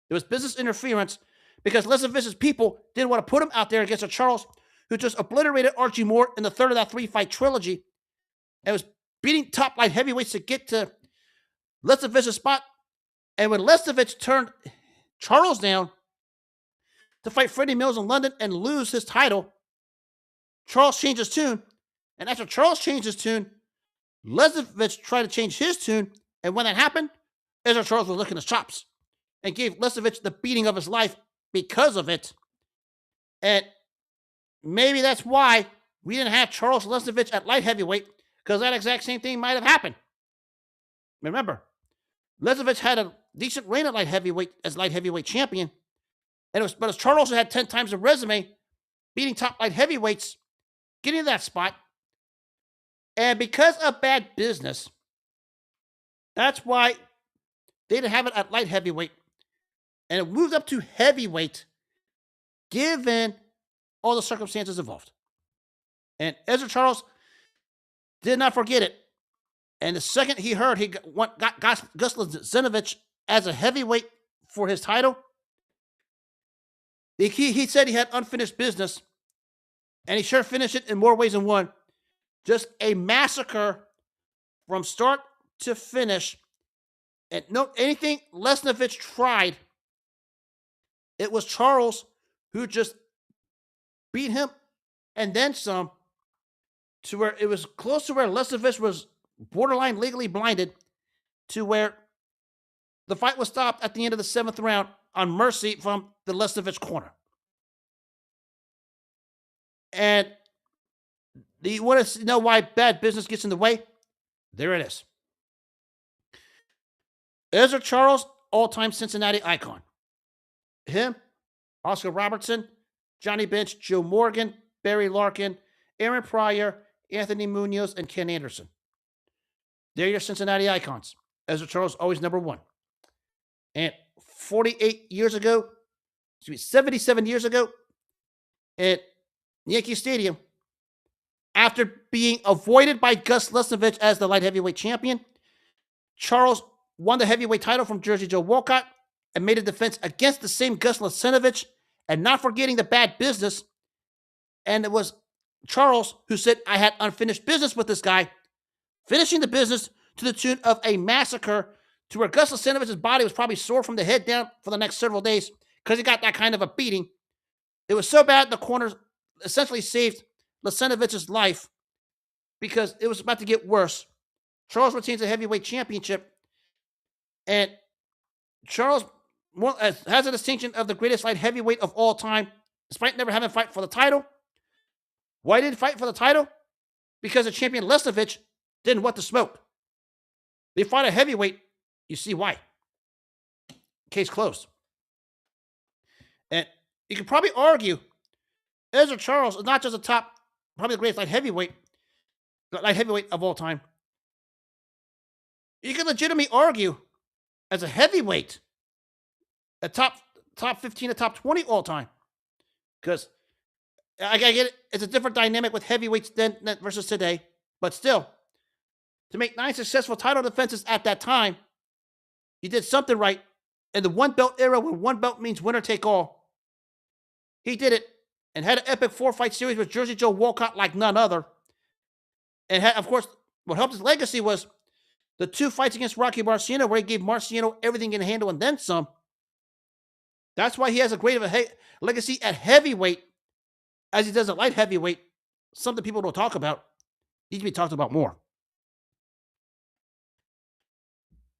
It was business interference because Lesnevich's people didn't want to put him out there against a Charles who just obliterated Archie Moore in the third of that 3-fight trilogy and was beating top light heavyweights to get to Lesnevich's spot. And when Lesnevich turned Charles down to fight Freddie Mills in London and lose his title, Charles changed his tune. And after Charles changed his tune, Lesnevich tried to change his tune. And when that happened, Ezzard Charles was licking his chops and gave Lesnevich the beating of his life because of it. And maybe that's why we didn't have Charles Lesnevich at light heavyweight, because that exact same thing might have happened. Remember, Lesnevich had a decent reign at light heavyweight as light heavyweight champion, but as Charles had 10 times the resume, beating top light heavyweights, getting to that spot, and because of bad business, that's why they didn't have it at light heavyweight, and it moved up to heavyweight, given all the circumstances involved. And Ezzard Charles did not forget it. And the second he heard he got Gus Lesnevich as a heavyweight for his title, he said he had unfinished business, and he sure finished it in more ways than one. Just a massacre from start to finish. And no, anything Lesnevich tried, it was Charles who just beat him and then some, to where it was close to where Lesnevich was borderline legally blinded, to where the fight was stopped at the end of the 7th round on mercy from the Lesnevich corner. And you want to know why bad business gets in the way? There it is. Ezzard Charles, all-time Cincinnati icon. Him, Oscar Robertson, Johnny Bench, Joe Morgan, Barry Larkin, Aaron Pryor, Anthony Munoz, and Ken Anderson. They're your Cincinnati icons. Ezzard Charles, always number one. And 77 years ago, at Yankee Stadium, after being avoided by Gus Lesnevich as the light heavyweight champion, Charles won the heavyweight title from Jersey Joe Walcott and made a defense against the same Gus Lesnevich, and not forgetting the bad business. And it was Charles who said, I had unfinished business with this guy, finishing the business to the tune of a massacre, to where Gus Lesnevich's body was probably sore from the head down for the next several days because he got that kind of a beating. It was so bad the corners essentially saved Lesnevich's life because it was about to get worse. Charles retains the heavyweight championship, and Charles has a distinction of the greatest light heavyweight of all time, despite never having a fight for the title. Why didn't he fight for the title? Because the champion Lesnevich didn't want the smoke. They fought a heavyweight. You see why. Case closed. And you could probably argue Ezzard Charles is not just a top, probably the greatest light heavyweight of all time. You could legitimately argue as a heavyweight, a top 15, a top 20 all time. Because I get it, it's a different dynamic with heavyweights then versus today. But still, to make 9 successful title defenses at that time, he did something right. In the one belt era, when one belt means winner take all, he did it and had an epic 4-fight series with Jersey Joe Walcott like none other. And of course, what helped his legacy was the 2 fights against Rocky Marciano, where he gave Marciano everything he can handle and then some. That's why he has a great of a legacy at heavyweight as he does at light heavyweight. Something people don't talk about. Needs to be talked about more.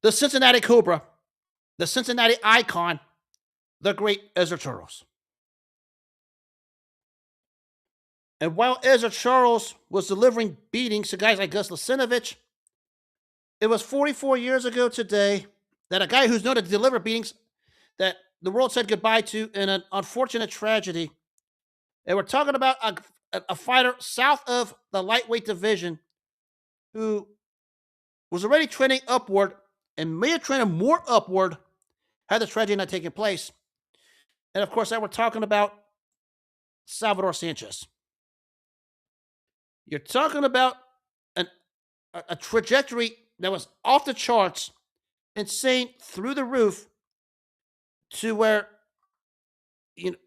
The Cincinnati Cobra, the Cincinnati icon, the great Ezzard Charles. And while Ezzard Charles was delivering beatings to guys like Gus Lesnevich, it was 44 years ago today that a guy who's known to deliver beatings that the world said goodbye to in an unfortunate tragedy. And we're talking about a fighter south of the lightweight division who was already trending upward and may have trended more upward had the tragedy not taken place. And of course, we're talking about Salvador Sanchez. You're talking about a trajectory that was off the charts, insane, through the roof, to where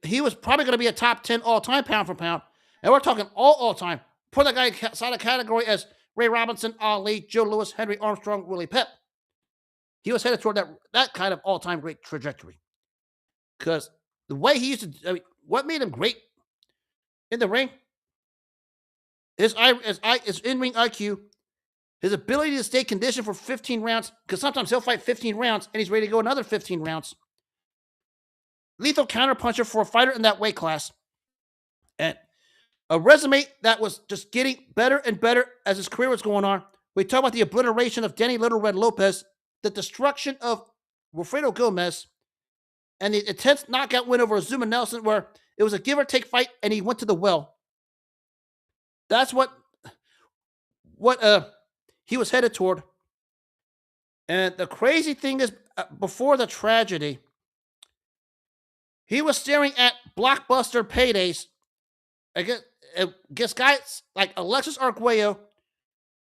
he was probably going to be a top 10 all-time pound for pound. And we're talking all-time. Put that guy inside a category as Ray Robinson, Ali, Joe Louis, Henry Armstrong, Willie Pep. He was headed toward that kind of all-time great trajectory. Because the way he used to, what made him great in the ring his in-ring IQ, his ability to stay conditioned for 15 rounds, because sometimes he'll fight 15 rounds and he's ready to go another 15 rounds. Lethal counterpuncher for a fighter in that weight class. And a resume that was just getting better and better as his career was going on. We talk about the obliteration of Denny Little Red Lopez, the destruction of Wilfredo Gomez, and the intense knockout win over Azuma Nelson, where it was a give or take fight and he went to the well. That's what he was headed toward. And the crazy thing is, before the tragedy, he was staring at blockbuster paydays against guys like Alexis Arguello,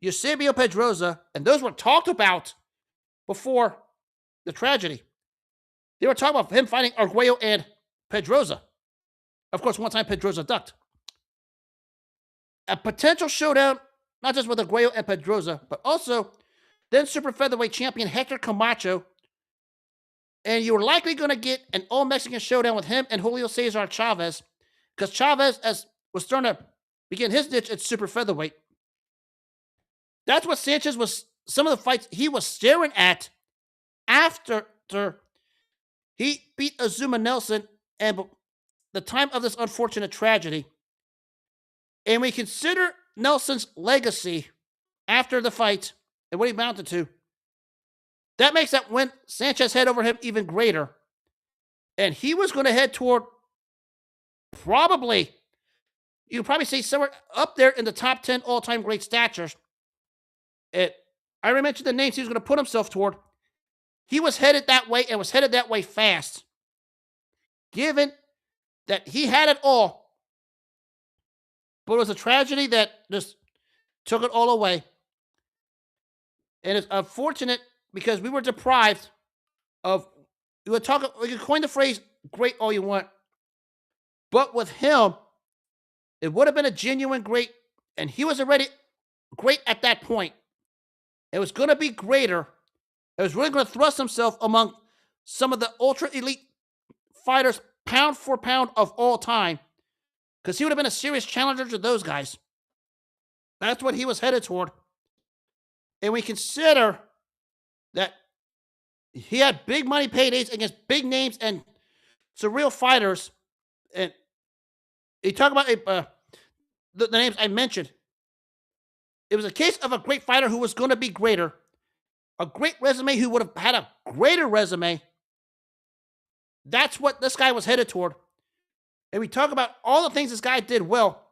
Eusebio Pedroza, and those were talked about before the tragedy. They were talking about him fighting Arguello and Pedroza. Of course, one time Pedroza ducked. A potential showdown, not just with Arguello and Pedroza, but also then super featherweight champion Hector Camacho. And you were likely going to get an all-Mexican showdown with him and Julio Cesar Chavez, because Chavez was starting to begin his niche at super featherweight. That's what Sanchez was, some of the fights he was staring at after he beat Azuma Nelson and the time of this unfortunate tragedy. And we consider Nelson's legacy after the fight and what he amounted to. That makes that win Sanchez head over him even greater. And he was going to head toward you could probably say somewhere up there in the top 10 all-time great statures. I already mentioned the names he was going to put himself toward. He was headed that way and was headed that way fast. Given that he had it all, but it was a tragedy that just took it all away. And it's unfortunate because we were deprived of, we could coin the phrase great all you want, but with him, it would have been a genuine great, and he was already great at that point. It was going to be greater. It was really going to thrust himself among some of the ultra elite fighters, pound for pound of all time, because he would have been a serious challenger to those guys. That's what he was headed toward. And we consider that he had big money paydays against big names and surreal fighters. And you talk about the names I mentioned. It was a case of a great fighter who was going to be greater, a great resume who would have had a greater resume. That's what this guy was headed toward. And we talk about all the things this guy did well.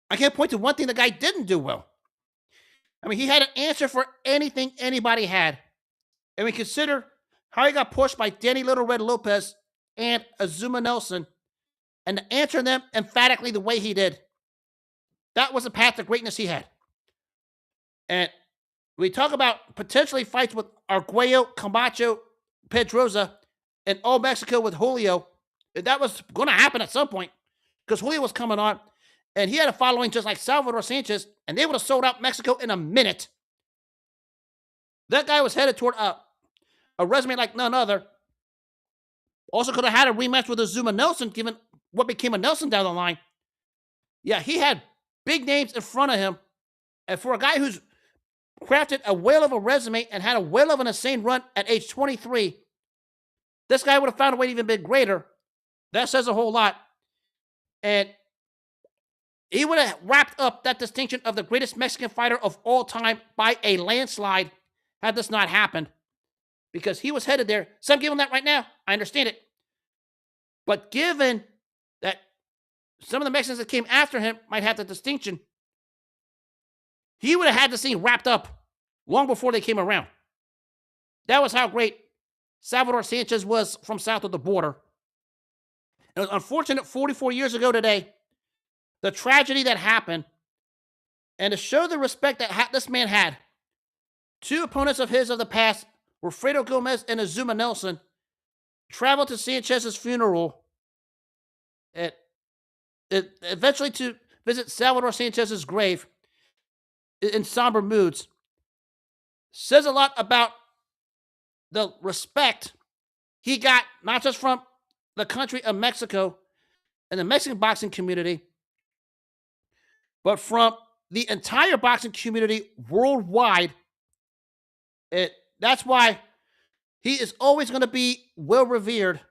I can't point to one thing the guy didn't do well. I mean, he had an answer for anything anybody had. And we consider how he got pushed by Danny Little Red Lopez and Azuma Nelson, and to answer them emphatically the way he did. That was the path to greatness he had. And we talk about potentially fights with Arguello, Camacho, Pedroza, and all Mexico with Julio. That was going to happen at some point because Julio was coming on, and he had a following just like Salvador Sanchez, and they would have sold out Mexico in a minute. That guy was headed toward a resume like none other. Also could have had a rematch with Azuma Nelson, given what became a Nelson down the line. Yeah, he had big names in front of him. And for a guy who's crafted a whale of a resume and had a whale of an insane run at age 23, this guy would have found a way to even be greater. That says a whole lot. And he would have wrapped up that distinction of the greatest Mexican fighter of all time by a landslide had this not happened. Because he was headed there. Some give him that right now. I understand it. But given that some of the Mexicans that came after him might have the distinction, he would have had this thing wrapped up long before they came around. That was how great Salvador Sanchez was from south of the border. It was unfortunate 44 years ago today, the tragedy that happened, and to show the respect that this man had, two opponents of his of the past, Wilfredo Gomez and Azuma Nelson, traveled to Sanchez's funeral, eventually to visit Salvador Sanchez's grave in somber moods. Says a lot about the respect he got, not just from the country of Mexico and the Mexican boxing community, but from the entire boxing community worldwide. That's why he is always going to be well revered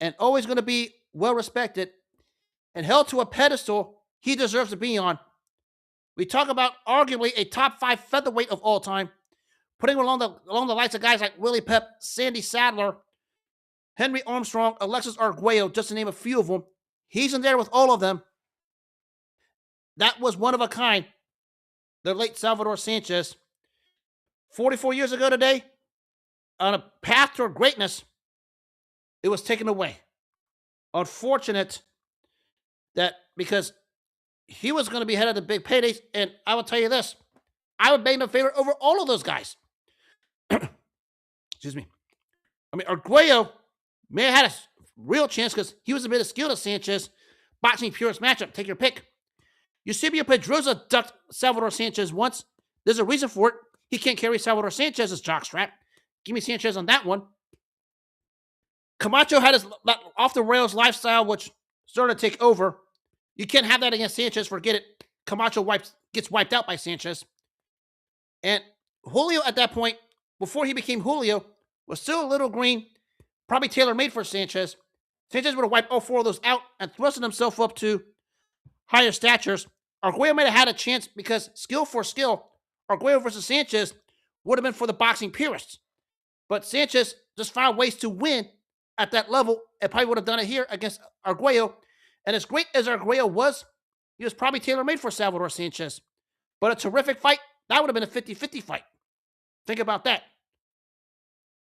and always going to be well respected and held to a pedestal he deserves to be on. We talk about arguably a top 5 featherweight of all time, putting him along the likes of guys like Willie Pep, Sandy Sadler, Henry Armstrong, Alexis Arguello, just to name a few of them. He's in there with all of them. That was one of a kind. The late Salvador Sanchez. 44 years ago today, on a path toward greatness, it was taken away. Unfortunate that because he was going to be headed to big paydays, and I will tell you this, I would make him a favorite over all of those guys. Excuse me. I mean, Arguello may have had a real chance because he was a bit of skill to Sanchez. Boxing purist matchup, take your pick. Eusebio Pedrosa ducked Salvador Sanchez once. There's a reason for it. He can't carry Salvador Sanchez's jockstrap. Give me Sanchez on that one. Camacho had his off-the-rails lifestyle, which started to take over. You can't have that against Sanchez. Forget it. Camacho gets wiped out by Sanchez. And Julio at that point, before he became Julio, was still a little green, probably tailor-made for Sanchez. Sanchez would have wiped all 4 of those out and thrusted himself up to higher statures. Arguello might have had a chance because skill for skill, Arguello versus Sanchez would have been for the boxing purists. But Sanchez just found ways to win at that level and probably would have done it here against Arguello. And as great as Arguello was, he was probably tailor-made for Salvador Sanchez. But a terrific fight, that would have been a 50-50 fight. Think about that.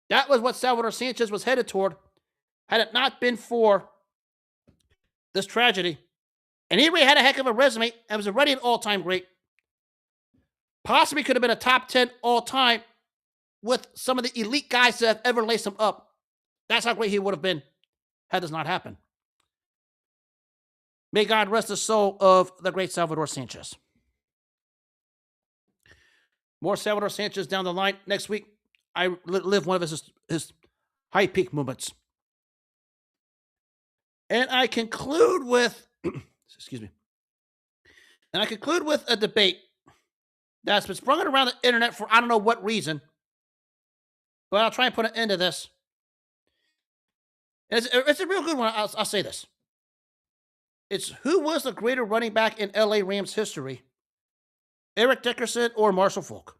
That was what Salvador Sanchez was headed toward had it not been for this tragedy. And he already had a heck of a resume and was already an all-time great. Possibly could have been a top 10 all-time with some of the elite guys that have ever laced him up. That's how great he would have been had this not happened. May God rest the soul of the great Salvador Sanchez. More Salvador Sanchez down the line. Next week, I live one of his high peak moments. And I conclude with, excuse me, and I conclude with a debate that's been sprung around the internet for I don't know what reason, but I'll try and put an end to this. It's a real good one. I'll say this. It's who was the greater running back in LA Rams history? Eric Dickerson or Marshall Faulk?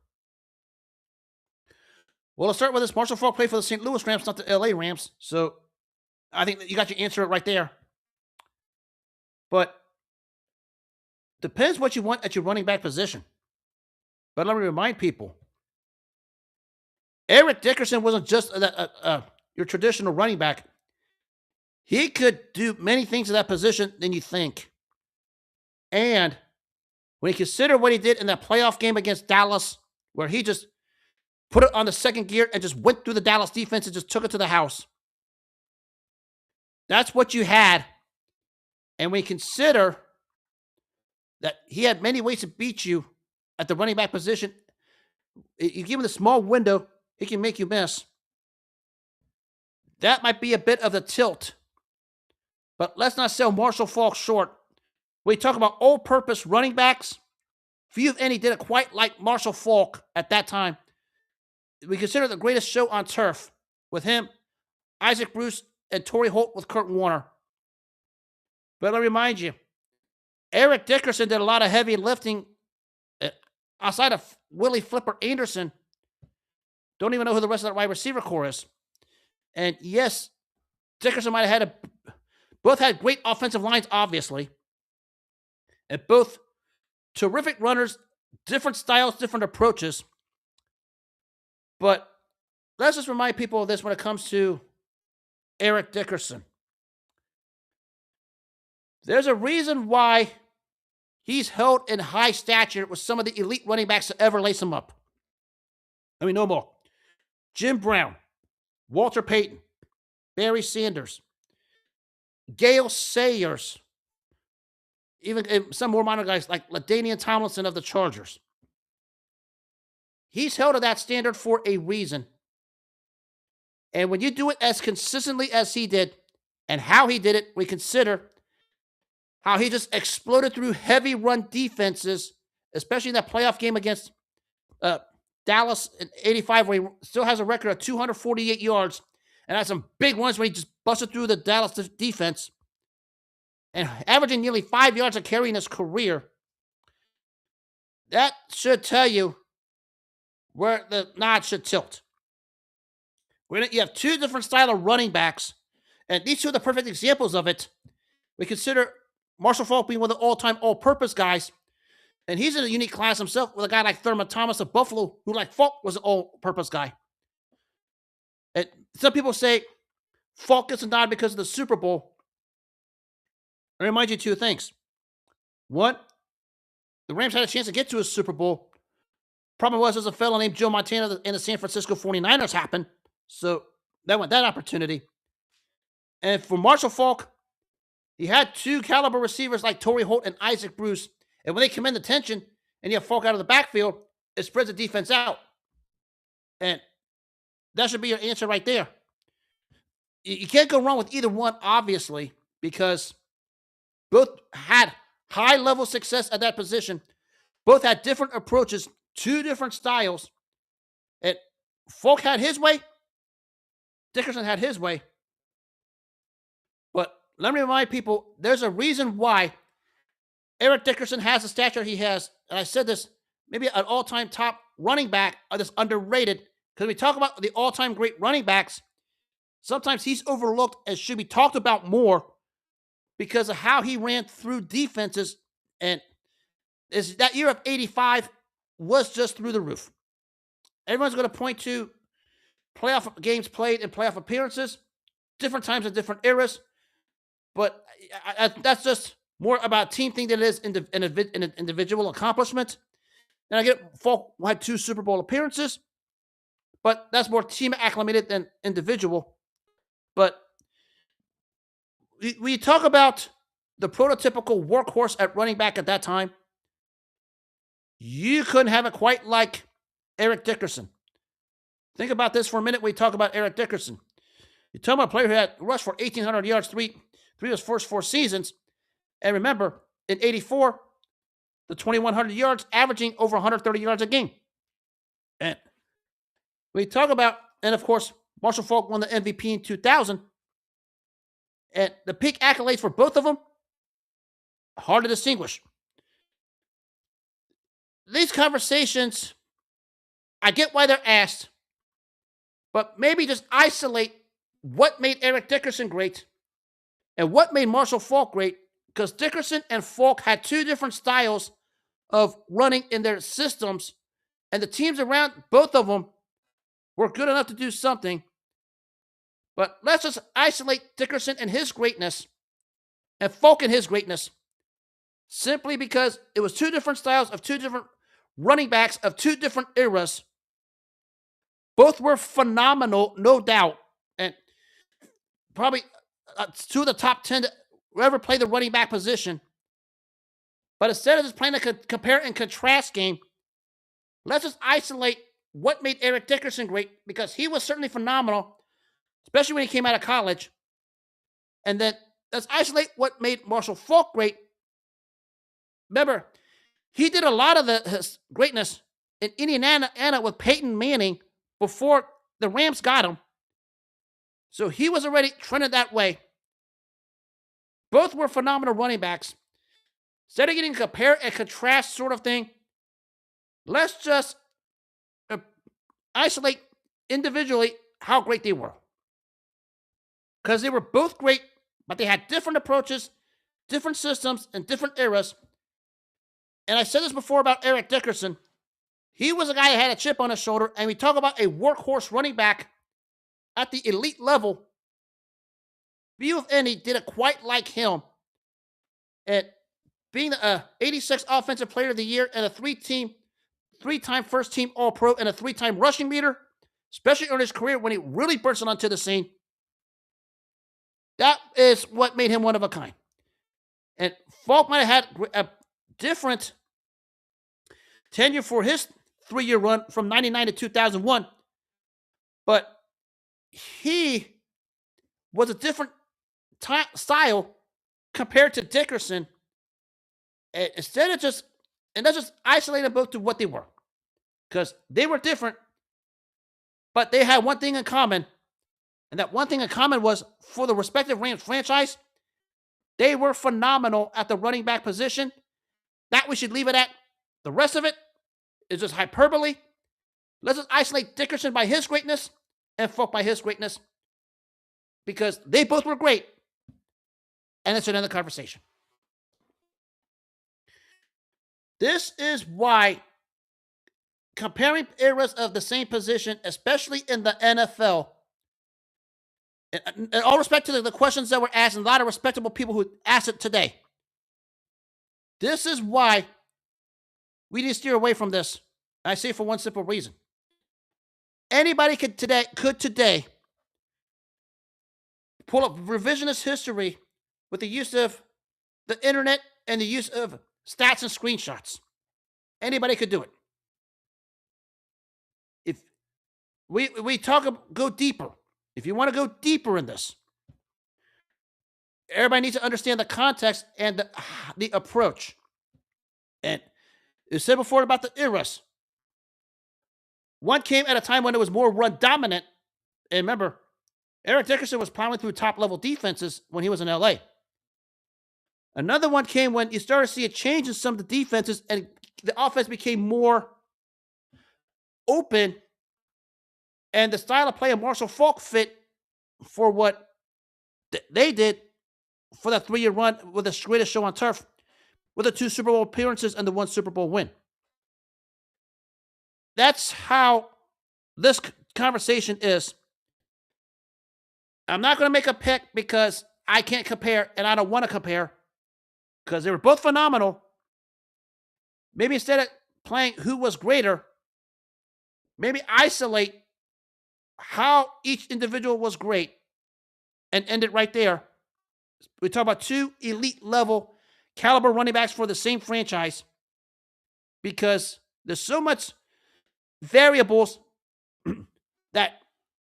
Well, let's start with this. Marshall Faulk played for the St. Louis Rams, not the LA Rams. So I think that you got your answer right there. But depends what you want at your running back position. But let me remind people, Eric Dickerson wasn't just your traditional running back. He could do many things at that position than you think. And when you consider what he did in that playoff game against Dallas, where he just put it on the second gear and just went through the Dallas defense and just took it to the house. That's what you had. And when you consider that he had many ways to beat you at the running back position, you give him the small window, he can make you miss. That might be a bit of the tilt. But let's not sell Marshall Faulk short. We talk about all-purpose running backs. Few, if any, did it quite like Marshall Faulk at that time. We consider the greatest show on turf with him, Isaac Bruce, and Torrey Holt with Kurt Warner. But let me remind you, Eric Dickerson did a lot of heavy lifting outside of Willie Flipper Anderson. Don't even know who the rest of that wide receiver core is. And yes, Dickerson might have both had great offensive lines, obviously. And both terrific runners, different styles, different approaches. But let's just remind people of this when it comes to Eric Dickerson. There's a reason why he's held in high stature with some of the elite running backs to ever lace him up. I mean, no more. Jim Brown, Walter Payton, Barry Sanders, Gale Sayers, even some more minor guys like LaDainian Tomlinson of the Chargers. He's held to that standard for a reason. And when you do it as consistently as he did and how he did it, we consider how he just exploded through heavy run defenses, especially in that playoff game against Dallas in 85, where he still has a record of 248 yards and had some big runs where he just busted through the Dallas defense and averaging nearly 5 yards a carry in his career. That should tell you where the nod should tilt. You have two different style of running backs, and these two are the perfect examples of it. We consider Marshall Faulk being one of the all-time all-purpose guys, and he's in a unique class himself with a guy like Thurman Thomas of Buffalo, who, like Faulk, was an all-purpose guy. And some people say Faulk gets a nod because of the Super Bowl. I remind you two things. One, the Rams had a chance to get to a Super Bowl. Problem was, there's a fellow named Joe Montana and the San Francisco 49ers happened. So that went that opportunity. And for Marshall Faulk, he had two caliber receivers like Torrey Holt and Isaac Bruce. And when they command attention and you have Faulk out of the backfield, it spreads the defense out. And that should be your answer right there. You can't go wrong with either one, obviously, because both had high-level success at that position. Both had different approaches, two different styles. And Faulk had his way. Dickerson had his way. But let me remind people, there's a reason why Eric Dickerson has the stature he has. And I said this, maybe an all-time top running back that's underrated. Because we talk about the all-time great running backs, sometimes he's overlooked and should be talked about more because of how he ran through defenses. And that year of 85 was just through the roof. Everyone's going to point to playoff games played and playoff appearances, different times and different eras. But that's just more about a team thing than it is an individual accomplishment. And I get Faulk had 2 Super Bowl appearances, but that's more team acclimated than individual. But we talk about the prototypical workhorse at running back at that time. You couldn't have it quite like Eric Dickerson. Think about this for a minute when we talk about Eric Dickerson. You're talking about a player who had rushed for 1,800 yards three of his first 4 seasons. And remember, in 84, the 2,100 yards, averaging over 130 yards a game. And we talk about, and of course, Marshall Faulk won the MVP in 2000. And the peak accolades for both of them, hard to distinguish. These conversations, I get why they're asked, but maybe just isolate what made Eric Dickerson great and what made Marshall Faulk great, because Dickerson and Faulk had 2 different styles of running in their systems, and the teams around both of them were good enough to do something. But let's just isolate Dickerson and his greatness and Faulk and his greatness simply because it was 2 different styles of 2 different running backs of 2 different eras. Both were phenomenal, no doubt, and probably 2 of the top 10 to ever play the running back position. But instead of just playing a compare and contrast game, let's just isolate what made Eric Dickerson great, because he was certainly phenomenal, especially when he came out of college. And then let's isolate what made Marshall Faulk great. Remember, he did a lot of his greatness in Indiana with Peyton Manning before the Rams got him. So he was already trending that way. Both were phenomenal running backs. Instead of getting a compare and contrast sort of thing, let's just isolate individually how great they were. Because they were both great, but they had different approaches, different systems, and different eras. And I said this before about Eric Dickerson. He was a guy that had a chip on his shoulder, and we talk about a workhorse running back at the elite level. Few, if any, did it quite like him. And being the 86 Offensive Player of the Year and a 3-time first-team All-Pro and a 3-time rushing leader, especially in his career when he really burst onto the scene, that is what made him one of a kind. And Faulk might have had a different tenure for his 3-year run from 99 to 2001, but he was a different style compared to Dickerson, And instead of just, and let's just isolate them both to what they were. Because they were different, but they had one thing in common. And that one thing in common was for the respective Rams franchise, they were phenomenal at the running back position. That we should leave it at. The rest of it is just hyperbole. Let's just isolate Dickerson by his greatness and Faulk by his greatness, because they both were great. And it's another conversation. This is why comparing eras of the same position, especially in the NFL, in all respect to the questions that were asked, and a lot of respectable people who asked it today, this is why we need to steer away from this. I say for one simple reason. Anybody could today pull up revisionist history with the use of the internet and the use of stats and screenshots. Anybody could do it. If we go deeper, if you want to go deeper in this, everybody needs to understand the context and the approach. And it said before about the eras. One came at a time when it was more run dominant. And remember, Eric Dickerson was plowing through top level defenses when he was in LA. Another one came when you started to see a change in some of the defenses and the offense became more open, and the style of play of Marshall Faulk fit for what they did for that 3-year run with the greatest show on turf, with the 2 Super Bowl appearances and the 1 Super Bowl win. That's how this conversation is. I'm not going to make a pick because I can't compare and I don't want to compare, because they were both phenomenal. Maybe instead of playing who was greater, maybe isolate how each individual was great and end it right there. We talk about 2 elite level caliber running backs for the same franchise, because there's so much variables that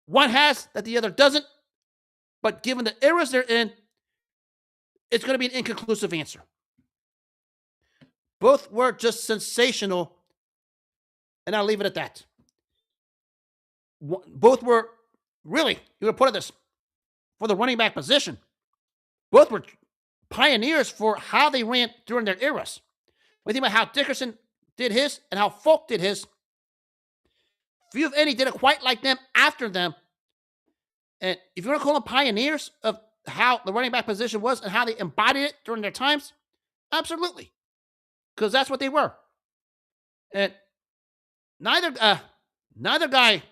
one has that the other doesn't. But given the eras they're in, it's going to be an inconclusive answer. Both were just sensational, and I'll leave it at that. Both were really, you would put it this, for the running back position, both were pioneers for how they ran during their eras. When you think about how Dickerson did his and how Faulk did his, few, if any, did it quite like them after them. And if you want to call them pioneers of how the running back position was and how they embodied it during their times, absolutely. Because that's what they were. And neither guy,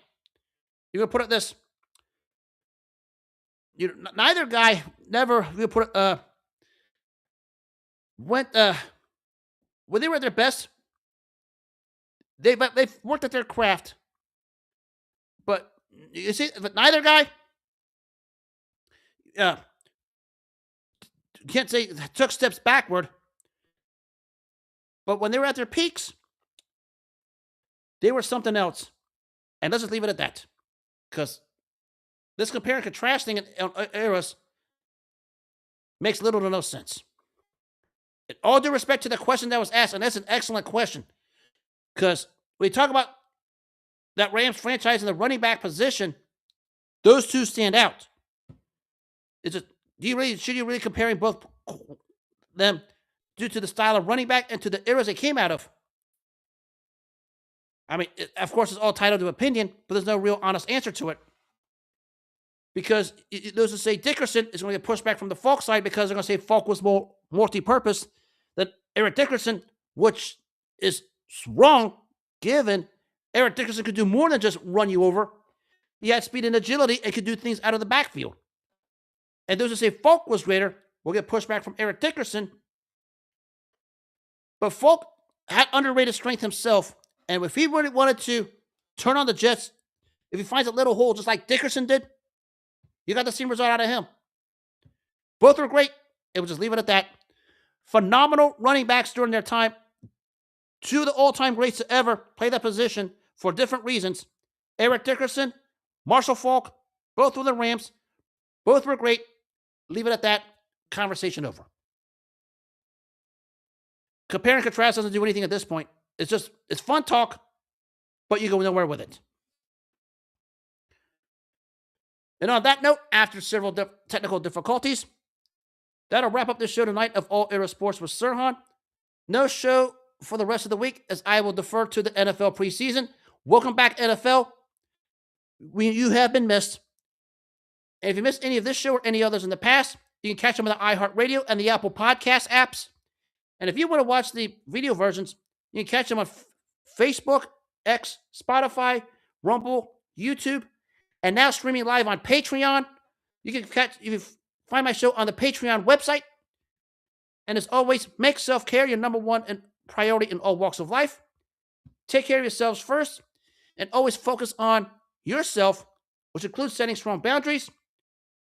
you can put it this, neither guy never, you put it, when they were at their best, they've worked at their craft. But you see, but neither guy, can't say took steps backward. But when they were at their peaks, they were something else. And let's just leave it at that. Because this comparing and contrasting eras makes little to no sense. In all due respect to the question that was asked, and that's an excellent question, because we talk about that Rams franchise in the running back position, those 2 stand out. Is it? Should you really comparing both them due to the style of running back and to the eras they came out of? I mean, of course, it's all tied to opinion, but there's no real honest answer to it. Because those who say Dickerson is going to get pushed back from the Faulk side because they're going to say Faulk was more multi-purpose than Eric Dickerson, which is wrong, given Eric Dickerson could do more than just run you over. He had speed and agility and could do things out of the backfield. And those who say Faulk was greater will get pushed back from Eric Dickerson. But Faulk had underrated strength himself. And if he really wanted to turn on the Jets, if he finds a little hole just like Dickerson did, you got the same result out of him. Both were great. It will just leave it at that. Phenomenal running backs during their time. 2 of the all-time greats to ever play that position for different reasons. Eric Dickerson, Marshall Faulk, both were the Rams. Both were great. Leave it at that. Conversation over. compare and contrast doesn't do anything at this point. It's fun talk, but you go nowhere with it. And on that note, after several technical difficulties, that'll wrap up this show tonight of All Era Sports with Sirhan. No show for the rest of the week, as I will defer to the NFL preseason. Welcome back, NFL. You have been missed. And if you missed any of this show or any others in the past, you can catch them on the iHeartRadio and the Apple Podcast apps. And if you want to watch the video versions, you can catch them on Facebook, X, Spotify, Rumble, YouTube, and now streaming live on Patreon. You can find my show on the Patreon website. And as always, make self-care your number one priority in all walks of life. Take care of yourselves first, and always focus on yourself, which includes setting strong boundaries.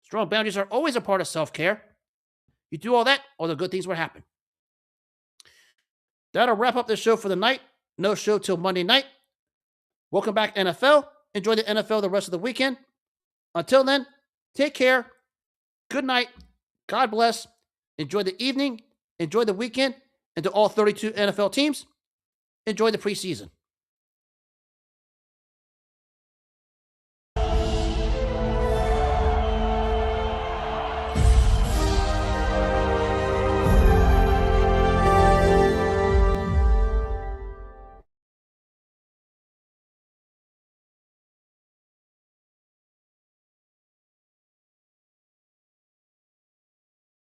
Strong boundaries are always a part of self-care. You do all that, all the good things will happen. That'll wrap up the show for the night. No show till Monday night. Welcome back, NFL. Enjoy the NFL the rest of the weekend. Until then, take care. Good night. God bless. Enjoy the evening. Enjoy the weekend. And to all 32 NFL teams, enjoy the preseason.